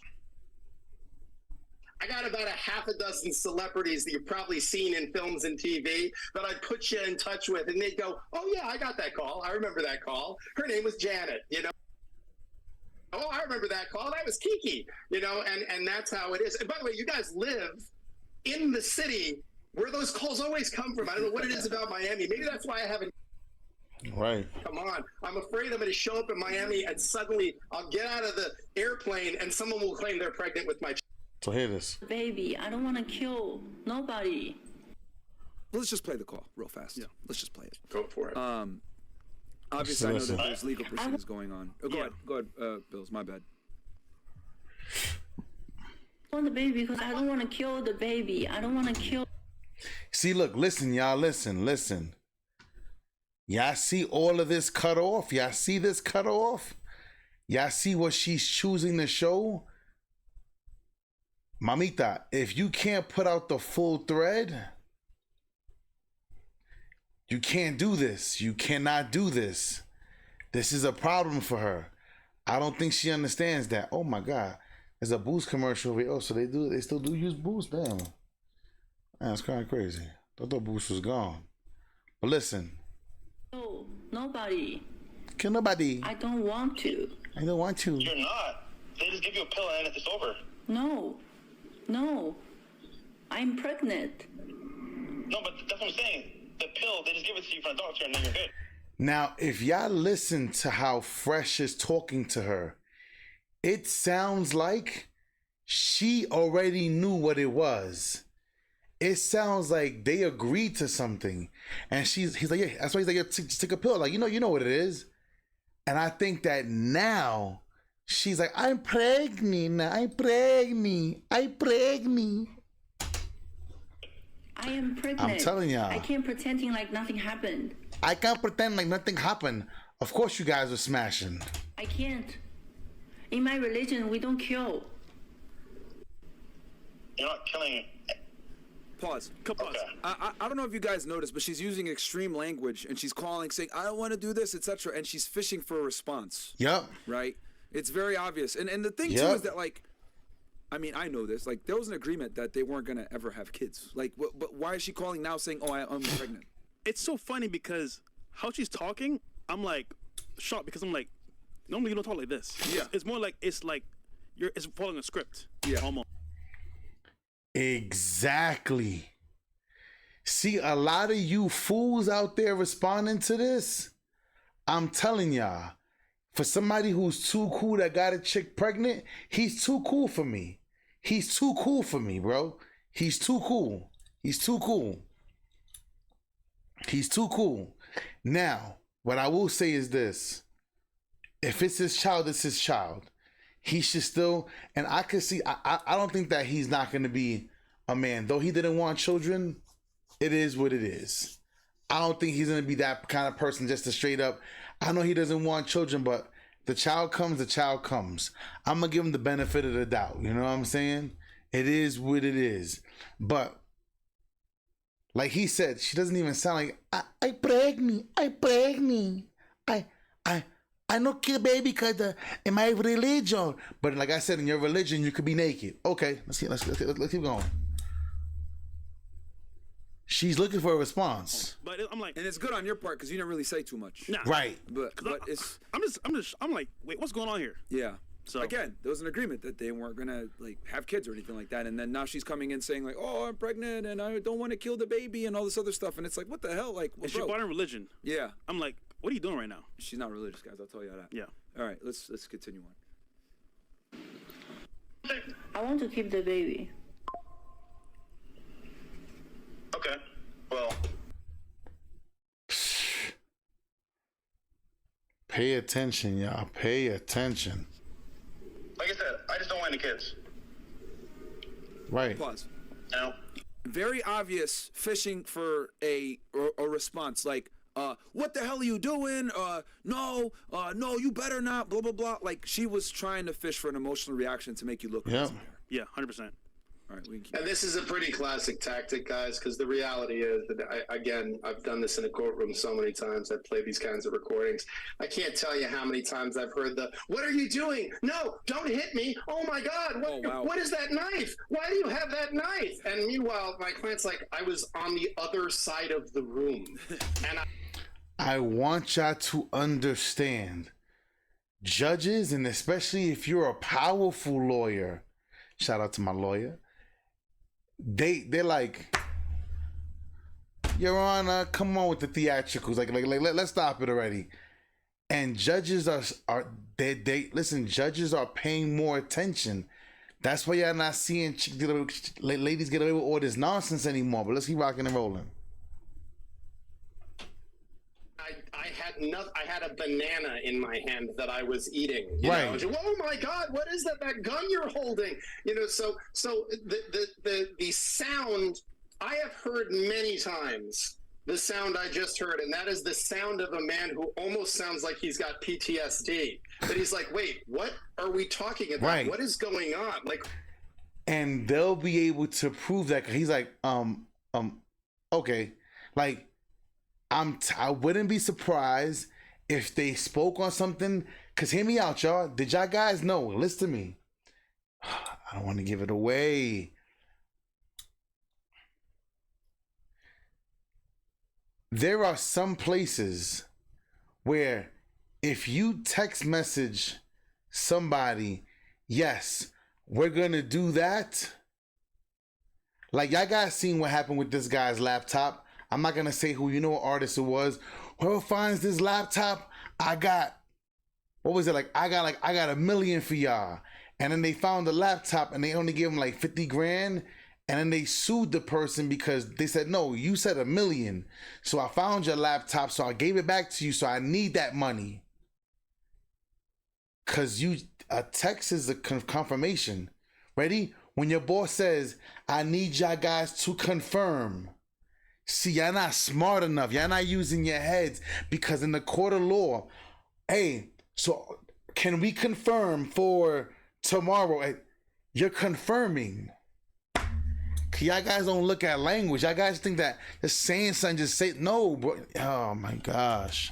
S1: I got about a half a dozen celebrities that you've probably seen in films and TV that I'd put you in touch with, and they'd go, "Oh yeah, I got that call. I remember that call. Her name was Janet. You know." Oh, I remember that call. That was Kiki. You know, and that's how it is. And by the way, you guys live in the city where those calls always come from. I don't know what it is about Miami. Maybe that's why I haven't.
S2: Right. Come
S1: on. I'm afraid I'm going to show up in Miami and suddenly I'll get out of the airplane and someone will claim they're pregnant with my
S2: So hear this.
S6: Baby, I don't want to kill nobody.
S5: Let's just play the call real fast. Yeah. Let's just play it.
S1: Go for it.
S5: Obviously, I know that there's legal proceedings going on. Oh, go ahead, Bills. My bad.
S6: I want the baby because I don't want to kill the baby. I don't want to kill.
S2: See, look, listen, y'all, listen. Y'all see all of this cut off? Y'all see this cut off? Y'all see what she's choosing to show? Mamita, if you can't put out the full thread, you can't do this. You cannot do this. This is a problem for her. I don't think she understands that. Oh my God. There's a Boost commercial over here. Oh, so they still do use Boost? Damn. That's kind of crazy. I thought Boost was gone. But listen.
S6: No, nobody.
S2: Kill nobody.
S6: I don't want to.
S2: I don't want to.
S7: You're not. They just give you a pill and it's over.
S6: No. I'm pregnant.
S7: No, but that's what I'm saying. The pill, they just give it to you from a doctor and then you're good.
S2: Now, if y'all listen to how Fresh is talking to her, it sounds like she already knew what it was. It sounds like they agreed to something. And he's like, yeah, that's why he's like, yeah, take a pill. Like, you know what it is. And I think that now she's like, I'm pregnant. I am pregnant.
S6: I am pregnant.
S2: I'm telling y'all.
S6: I can't pretending like nothing happened.
S2: I can't pretend like nothing happened. Of course you guys are smashing.
S6: I can't. In my religion, we don't kill.
S7: You're not killing.
S5: Pause.
S7: Okay.
S5: I don't know if you guys noticed, but she's using extreme language and she's calling, saying, I don't want to do this, etc. And she's fishing for a response.
S2: Yep.
S5: Right? It's very obvious. And the thing, too, is that, like, I mean, I know this. Like, there was an agreement that they weren't going to ever have kids. Like, but why is she calling now saying, oh, I'm pregnant?
S4: It's so funny because how she's talking, I'm, like, shocked because I'm like, normally you don't talk like this.
S5: Yeah.
S4: It's more like, it's following a script.
S5: Yeah.
S4: Almost.
S2: Exactly. See, a lot of you fools out there responding to this, I'm telling y'all, for somebody who's too cool that got a chick pregnant, he's too cool for me. He's too cool for me, bro. He's too cool. He's too cool. He's too cool. Now, what I will say is this. If it's his child, it's his child. He should still, and I could see, I don't think that he's not going to be a man. Though he didn't want children, it is what it is. I don't think he's going to be that kind of person just to straight up, I know he doesn't want children, but the child comes, the child comes. I'm going to give him the benefit of the doubt. You know what I'm saying? It is what it is. But like he said, she doesn't even sound like, I pregnant. I don't kill baby because in my religion. But like I said, in your religion, you could be naked. Okay, let's keep going. She's looking for a response.
S4: But I'm like,
S5: And it's good on your part because you didn't really say too much.
S4: nah.
S2: Right.
S5: But it's,
S4: I'm like, wait, what's going on here?
S5: yeah.
S4: So
S5: Again, there was an agreement that they weren't gonna like have kids or anything like that, and then now she's coming in saying like, "Oh, I'm pregnant and I don't want to kill the baby" and all this other stuff, and it's like, what the hell? Like,
S4: and she
S5: bro.
S4: brought in religion.
S5: Yeah,
S4: I'm like, what are you doing right now?
S5: she's not religious, guys. I'll tell you that.
S4: Yeah.
S5: All right, let's continue on.
S6: I want to keep the baby.
S7: Okay. Well,
S2: Pay attention, y'all. Pay attention.
S7: like I said, I just don't want any kids.
S2: Right.
S5: Pause.
S7: You know?
S5: Very obvious fishing for a response like, what the hell are you doing? No, you better not, blah, blah, blah. Like, she was trying to fish for an emotional reaction to make you look
S2: Yeah.
S5: at her.
S4: Yeah, 100%.
S5: All right, we can keep
S1: And this is a pretty classic tactic, guys, because the reality is that, I've done this in a courtroom so many times. I've played these kinds of recordings. I can't tell you how many times I've heard what are you doing? No, don't hit me. Oh, my God. What is that knife? Why do you have that knife? And meanwhile, my client's like, I was on the other side of the room. And
S2: I want y'all to understand, judges, and especially if you're a powerful lawyer, shout out to my lawyer, they're like, Your Honor, come on with the theatricals. Like let's stop it already. And judges are listen, judges are paying more attention That's why y'all not seeing ladies get away with all this nonsense anymore. But let's keep rocking and rolling.
S1: I had a banana in my hand that I was eating. You
S2: right.
S1: know? Oh my God, what is that? That gun you're holding? You know, so the sound I have heard many times. The sound I just heard, and that is the sound of a man who almost sounds like he's got PTSD. But he's like, wait, what are we talking about?
S2: Right.
S1: What is going on? Like,
S2: and they'll be able to prove that. Cause he's like, okay, like, I wouldn't be surprised if they spoke on something. Cause hear me out, y'all. Did y'all guys know? Listen to me. I don't want to give it away. There are some places where if you text message somebody, yes, we're going to do that. Like, y'all guys seen what happened with this guy's laptop. I'm not going to say who, you know what artist it was. Whoever finds this laptop, I got $1 million for y'all. And then they found the laptop and they only gave him like 50 grand. And then they sued the person because they said, no, you said $1 million. So I found your laptop, so I gave it back to you. So I need that money. Because a text is a confirmation. Ready? When your boss says, I need y'all guys to confirm. See, y'all not smart enough. Y'all not using your heads. Because in the court of law, hey, so can we confirm for tomorrow? You're confirming. Y'all guys don't look at language. Y'all guys think that just saying something, just say no, bro. Oh my gosh.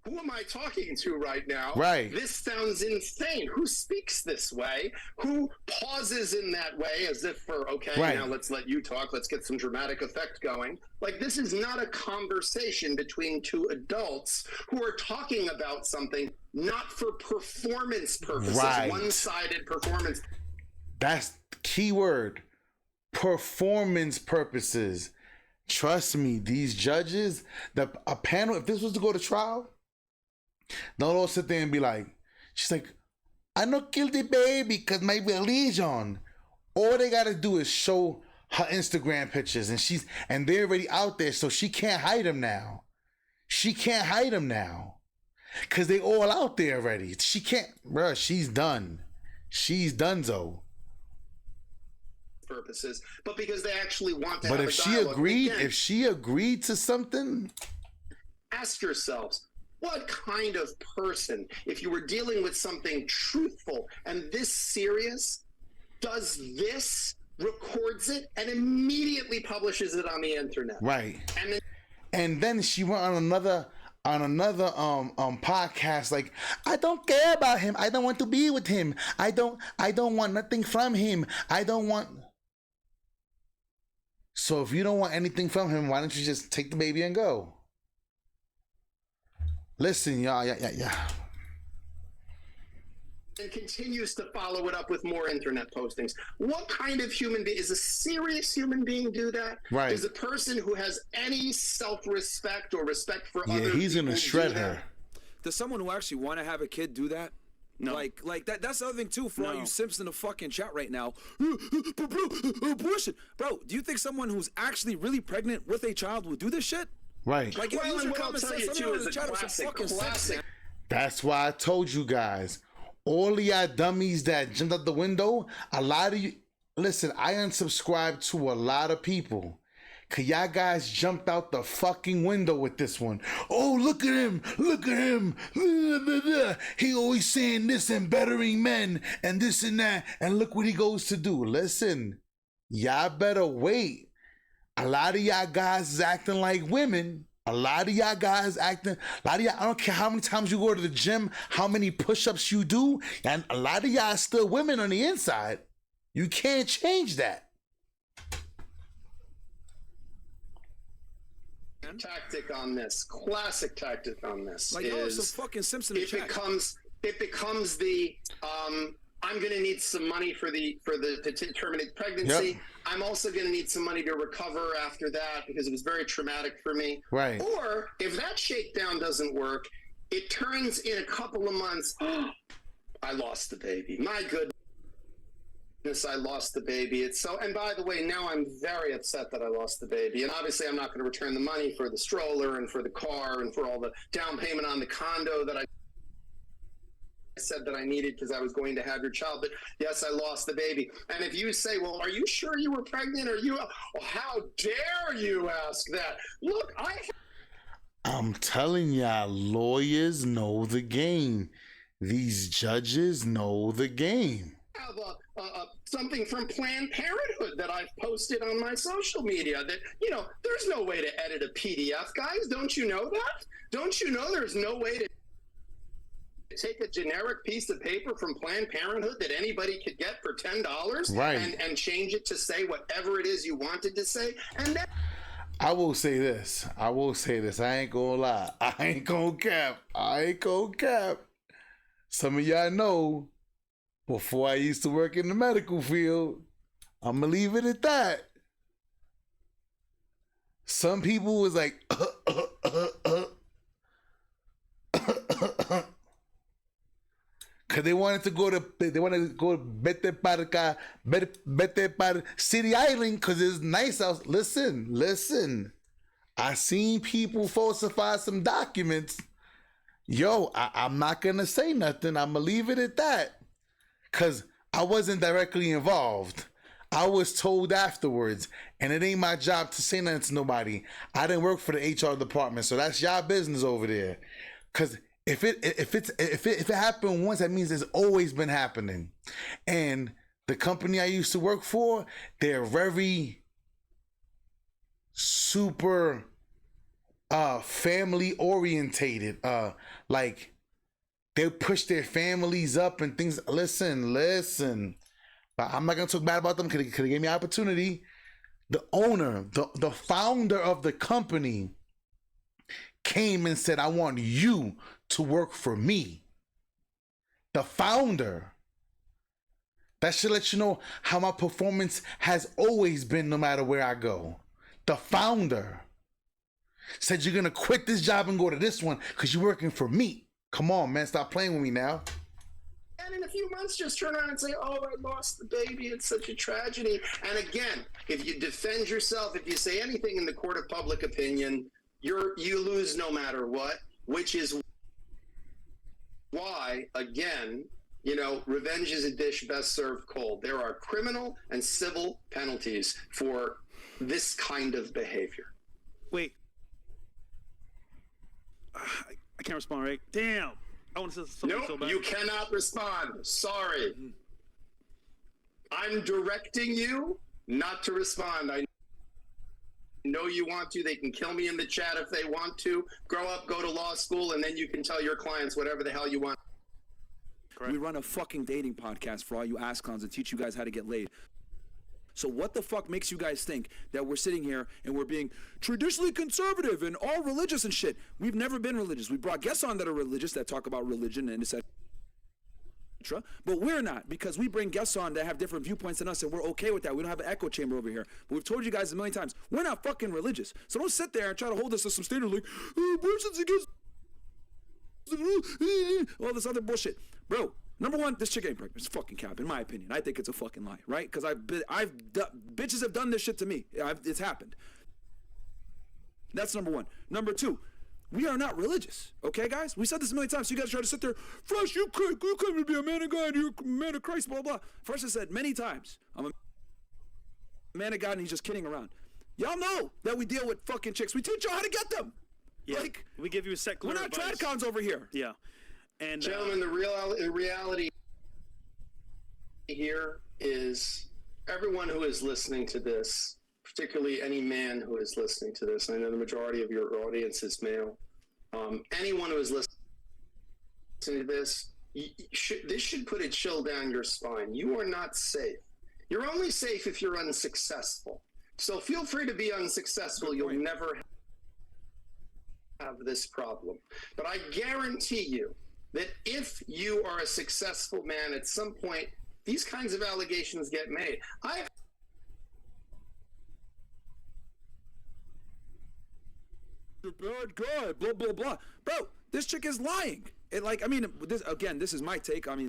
S1: Who am I talking to right now?
S2: Right.
S1: This sounds insane. Who speaks this way? Who pauses in that way as if for, okay,
S2: right.
S1: Now let's let you talk. Let's get some dramatic effect going. Like, this is not a conversation between two adults who are talking about something not for performance purposes,
S2: right.
S1: One-sided performance.
S2: That's the key word. Performance purposes. Trust me, these judges, a panel, if this was to go to trial, they'll all sit there and be like, she's like, I no kill the baby because my religion. All they gotta do is show her Instagram pictures and they're already out there, so she can't hide them now. She can't hide them now. Cause they all out there already. She can't, bruh, she's done. She's donezo.
S1: Purposes, but because they actually want to
S2: but
S1: have
S2: if
S1: a
S2: she
S1: dialogue.
S2: agreed,
S1: Again,
S2: if she agreed to something,
S1: ask yourselves, what kind of person, if you were dealing with something truthful and this serious, does this, records it, and immediately publishes it on the internet? Right.
S2: And then she went on another podcast like, I don't care about him. I don't want to be with him. I don't want nothing from him. I don't want. So if you don't want anything from him, why don't you just take the baby and go? Listen, y'all, yeah.
S1: And continues to follow it up with more internet postings. What kind of human being, is a serious human being do that?
S2: Right.
S1: Is a person who has any self-respect or respect for others?
S2: Yeah, he's gonna shred her.
S5: Does someone who actually want to have a kid do that? No. Like that's the other thing too for all you simps in the fucking chat right now. Abortion. Bro, do you think someone who's actually really pregnant with a child would do this shit?
S2: Right.
S5: Like, use your common sense. Some of the chat are some fucking simps.
S2: That's why I told you guys. All of y'all dummies that jumped out the window, a lot of you, listen, I unsubscribed to a lot of people. Cause y'all guys jumped out the fucking window with this one. Oh, look at him. He always saying this and bettering men and this and that. And look what he goes to do. Listen, y'all better wait. A lot of y'all guys is acting like women. I don't care how many times you go to the gym, how many push-ups you do, and a lot of y'all are still women on the inside. You can't change that.
S1: Tactic on this, classic tactic on this,
S5: like,
S1: is
S5: some fucking Simpson
S1: it becomes the I'm going to need some money to terminate pregnancy.
S2: Yep.
S1: I'm also going to need some money to recover after that because it was very traumatic for me.
S2: Right.
S1: Or if that shakedown doesn't work, it turns in a couple of months. Oh, I lost the baby. My good. I lost the baby. It's so, and by the way, now I'm very upset that I lost the baby. And obviously, I'm not going to return the money for the stroller and for the car and for all the down payment on the condo that I said that I needed because I was going to have your child. But yes, I lost the baby. And if you say, well, are you sure you were pregnant? Or you, well, how dare you ask that? Look,
S2: I'm telling y'all, lawyers know the game. These judges know the game.
S1: have something from Planned Parenthood that I've posted on my social media that, you know, there's no way to edit a PDF, guys. Don't you know that? Don't you know there's no way to take a generic piece of paper from Planned Parenthood that anybody could get for $10
S2: right.
S1: and change it to say whatever it is you wanted to say? And then
S2: I will say this. I ain't gonna lie. I ain't gonna cap. Some of y'all know, before I used to work in the medical field, I'm gonna leave it at that. Some people was like, cause they wanted to go to Vete para City Island, cause it's nice out. Listen. I seen people falsify some documents. Yo, I'm not gonna say nothing. I'm gonna leave it at that. Cause I wasn't directly involved. I was told afterwards, and it ain't my job to say nothing to nobody. I didn't work for the HR department, so that's y'all business over there. Cause if it happened once, that means it's always been happening. And the company I used to work for, they're very super family orientated. Like they push their families up and things. Listen. But I'm not gonna talk bad about them because they gave me opportunity. The owner, the founder of the company came and said, I want you to work for me. The founder. That should let you know how my performance has always been no matter where I go. The founder said, you're gonna quit this job and go to this one because you're working for me. Come on, man, stop playing with me now.
S1: And in a few months, just turn around and say, oh, I lost the baby. It's such a tragedy. And again, if you defend yourself, if you say anything in the court of public opinion, you lose no matter what, which is why, again, you know, revenge is a dish best served cold. There are criminal and civil penalties for this kind of behavior.
S4: Wait. I can't respond, right? Damn. I want to say something so bad.
S1: You cannot respond. Sorry. I'm directing you not to respond. I know you want to. They can kill me in the chat if they want to. Grow up, go to law school, and then you can tell your clients whatever the hell you want.
S5: Correct. We run a fucking dating podcast for all you ass clowns to teach you guys how to get laid. So what the fuck makes you guys think that we're sitting here and we're being traditionally conservative and all religious and shit? We've never been religious. We brought guests on that are religious that talk about religion and etc. But we're not, because we bring guests on that have different viewpoints than us, and we're okay with that. We don't have an echo chamber over here. But we've told you guys a million times, we're not fucking religious. So don't sit there and try to hold us to some standard like, abortion's against all this other bullshit. Bro, number one, this chick ain't pregnant. It's fucking cap, in my opinion. I think it's a fucking lie, right? Because bitches have done this shit to me. It's happened. That's number one. Number two, we are not religious, okay, guys? We said this a million times. So you guys try to sit there, Fresh, you claim to be a man of God, you're a man of Christ, blah, blah. Fresh has said many times, I'm a man of God, and he's just kidding around. Y'all know that we deal with fucking chicks. We teach y'all how to get them.
S4: Yeah, like, we give you a secular
S5: advice. We're not tradcons over here.
S4: Yeah. And
S1: gentlemen, the reality here is everyone who is listening to this, particularly any man who is listening to this, I know the majority of your audience is male, anyone who is listening to this, this should put a chill down your spine. You are not safe. You're only safe if you're unsuccessful. So feel free to be unsuccessful. You'll never have this problem. But I guarantee you that if you are a successful man, at some point, these kinds of allegations get made.
S5: You're a bad guy, blah, blah, blah. Bro, this chick is lying. This is my take. I mean,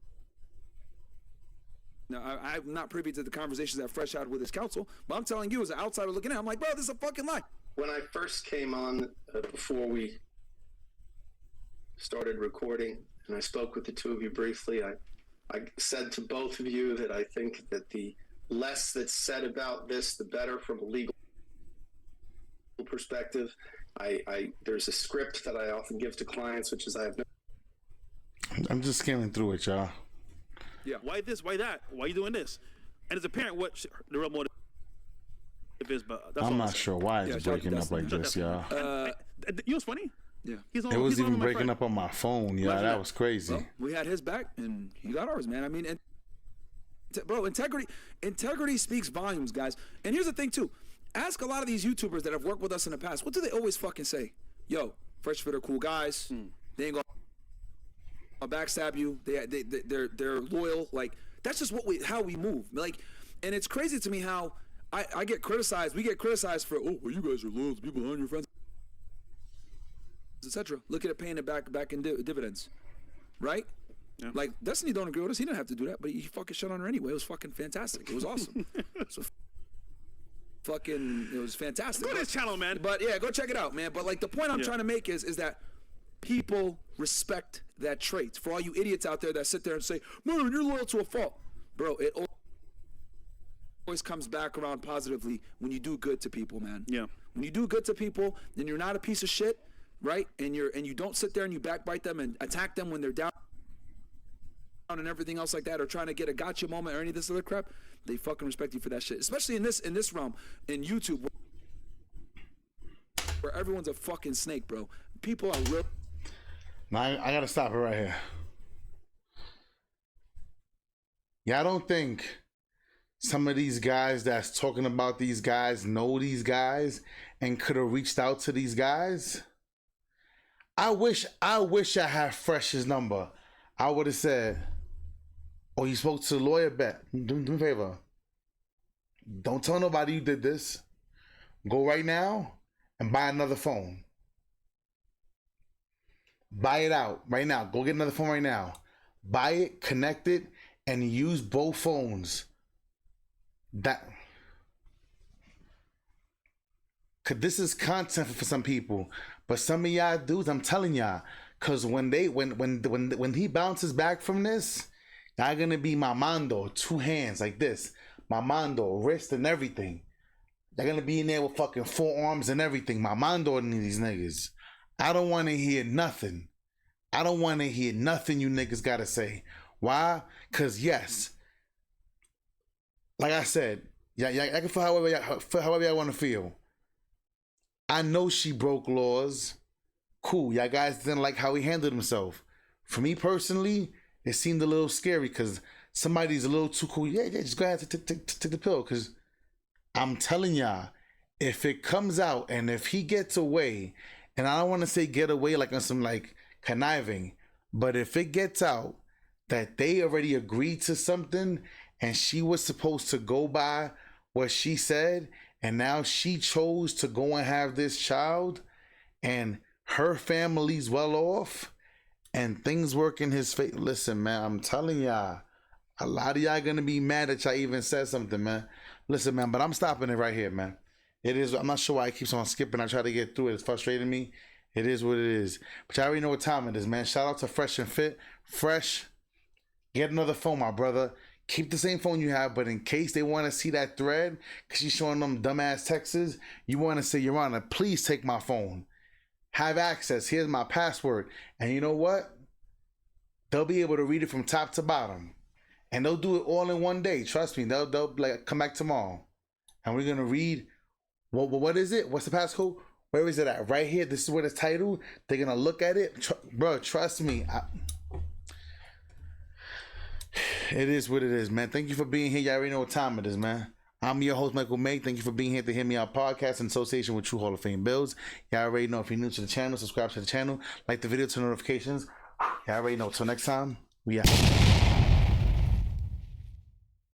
S5: Now, I'm not privy to the conversations that Fresh had with his counsel, but I'm telling you, as an outsider looking at, I'm like, bro, this is a fucking lie.
S1: When I first came on, before we started recording, and I spoke with the two of you briefly, I said to both of you that I think that the less that's said about this, the better from a legal perspective. There's a script that I often give to clients, which is
S2: I'm just skimming through it, y'all.
S4: Yeah. Why this? Why that? Why are you doing this? And it's apparent what the real motive is, but that's
S2: I'm not sure why it's breaking up like this, y'all.
S4: You know what's funny?
S5: Yeah.
S2: It was even breaking up on my phone, yeah. That was crazy.
S5: Well, we had his back, and he got ours, man. I mean, bro, integrity speaks volumes, guys. And here's the thing, too. Ask a lot of these YouTubers that have worked with us in the past. What do they always fucking say? Yo, Fresh Fit are cool guys. They ain't gonna backstab you. They're loyal. Like, that's just how we move. Like, and it's crazy to me how I get criticized. We get criticized for, oh, well, you guys are loyal to people behind your friends, etc. Look at it paying it back in dividends, right? Yeah. Like, Destiny don't agree with us. He didn't have to do that, but he fucking shut on her anyway. It was fucking fantastic. It was awesome. So it was fantastic.
S4: Go to his channel, man.
S5: But yeah, go check it out, man. But like, the point I'm trying to make is that people respect that trait. For all you idiots out there that sit there and say, man, you're loyal to a fault. Bro, it always comes back around positively when you do good to people, man.
S4: Yeah.
S5: When you do good to people, then you're not a piece of shit, right? And you don't sit there and you backbite them and attack them when they're down and everything else like that, or trying to get a gotcha moment or any of this other crap. They fucking respect you for that shit. Especially in this realm, in YouTube, where everyone's a fucking snake, bro. People are real.
S2: Now, I gotta stop it right here. Yeah, I don't think some of these guys that's talking about these guys know these guys and could have reached out to these guys. I wish I had Fresh's number. I would have said, oh, you spoke to the lawyer? Bet. Do me a favor. Don't tell nobody you did this. Go right now and buy another phone. Buy it out right now. Go get another phone right now. Buy it, connect it, and use both phones. Cause this is content for some people, but some of y'all dudes, I'm telling y'all, cause when he bounces back from this, y'all gonna be mamando, 2 hands like this, mamando, wrist and everything. They're gonna be in there with fucking 4 arms and everything, mamando these niggas. I don't want to hear nothing. I don't want to hear nothing you niggas gotta say. Why? Cause yes, like I said, yeah, I can feel however y'all want to feel. I know she broke laws. Cool, y'all guys didn't like how he handled himself. For me personally, it seemed a little scary because somebody's a little too cool. Yeah, just go ahead and take the pill. Because I'm telling y'all, if it comes out and if he gets away, and I don't want to say get away like on some like conniving, but if it gets out that they already agreed to something and she was supposed to go by what she said, and now she chose to go and have this child, and her family's well off, and things work in his favor. Listen, man, I'm telling y'all, a lot of y'all gonna be mad that y'all even said something, man. Listen, man, but I'm stopping it right here, man. It is, I'm not sure why it keeps on skipping. I try to get through it. It's frustrating me. It is what it is. But y'all already know what time it is, man. Shout out to Fresh and Fit. Fresh, get another phone, my brother. Keep the same phone you have, but in case they want to see that thread, because she's showing them dumbass texts, you want to say, Your Honor, please take my phone. Have access. Here's my password. And you know what? They'll be able to read it from top to bottom. And they'll do it all in one day. Trust me. They'll like come back tomorrow. And we're going to read, what is it? What's the passcode? Where is it at? Right here. This is what it's titled. They're going to look at it. Bro, trust me. It is what it is, man. Thank you for being here. Y'all already know what time it is, man. I'm your host, Michael May. Thank you for being here to Hear Me Out podcast in association with True Hall of Fame Builds. Y'all already know, if you're new to the channel, subscribe to the channel, like the video, turn notifications. Y'all already know. Till next time, we out.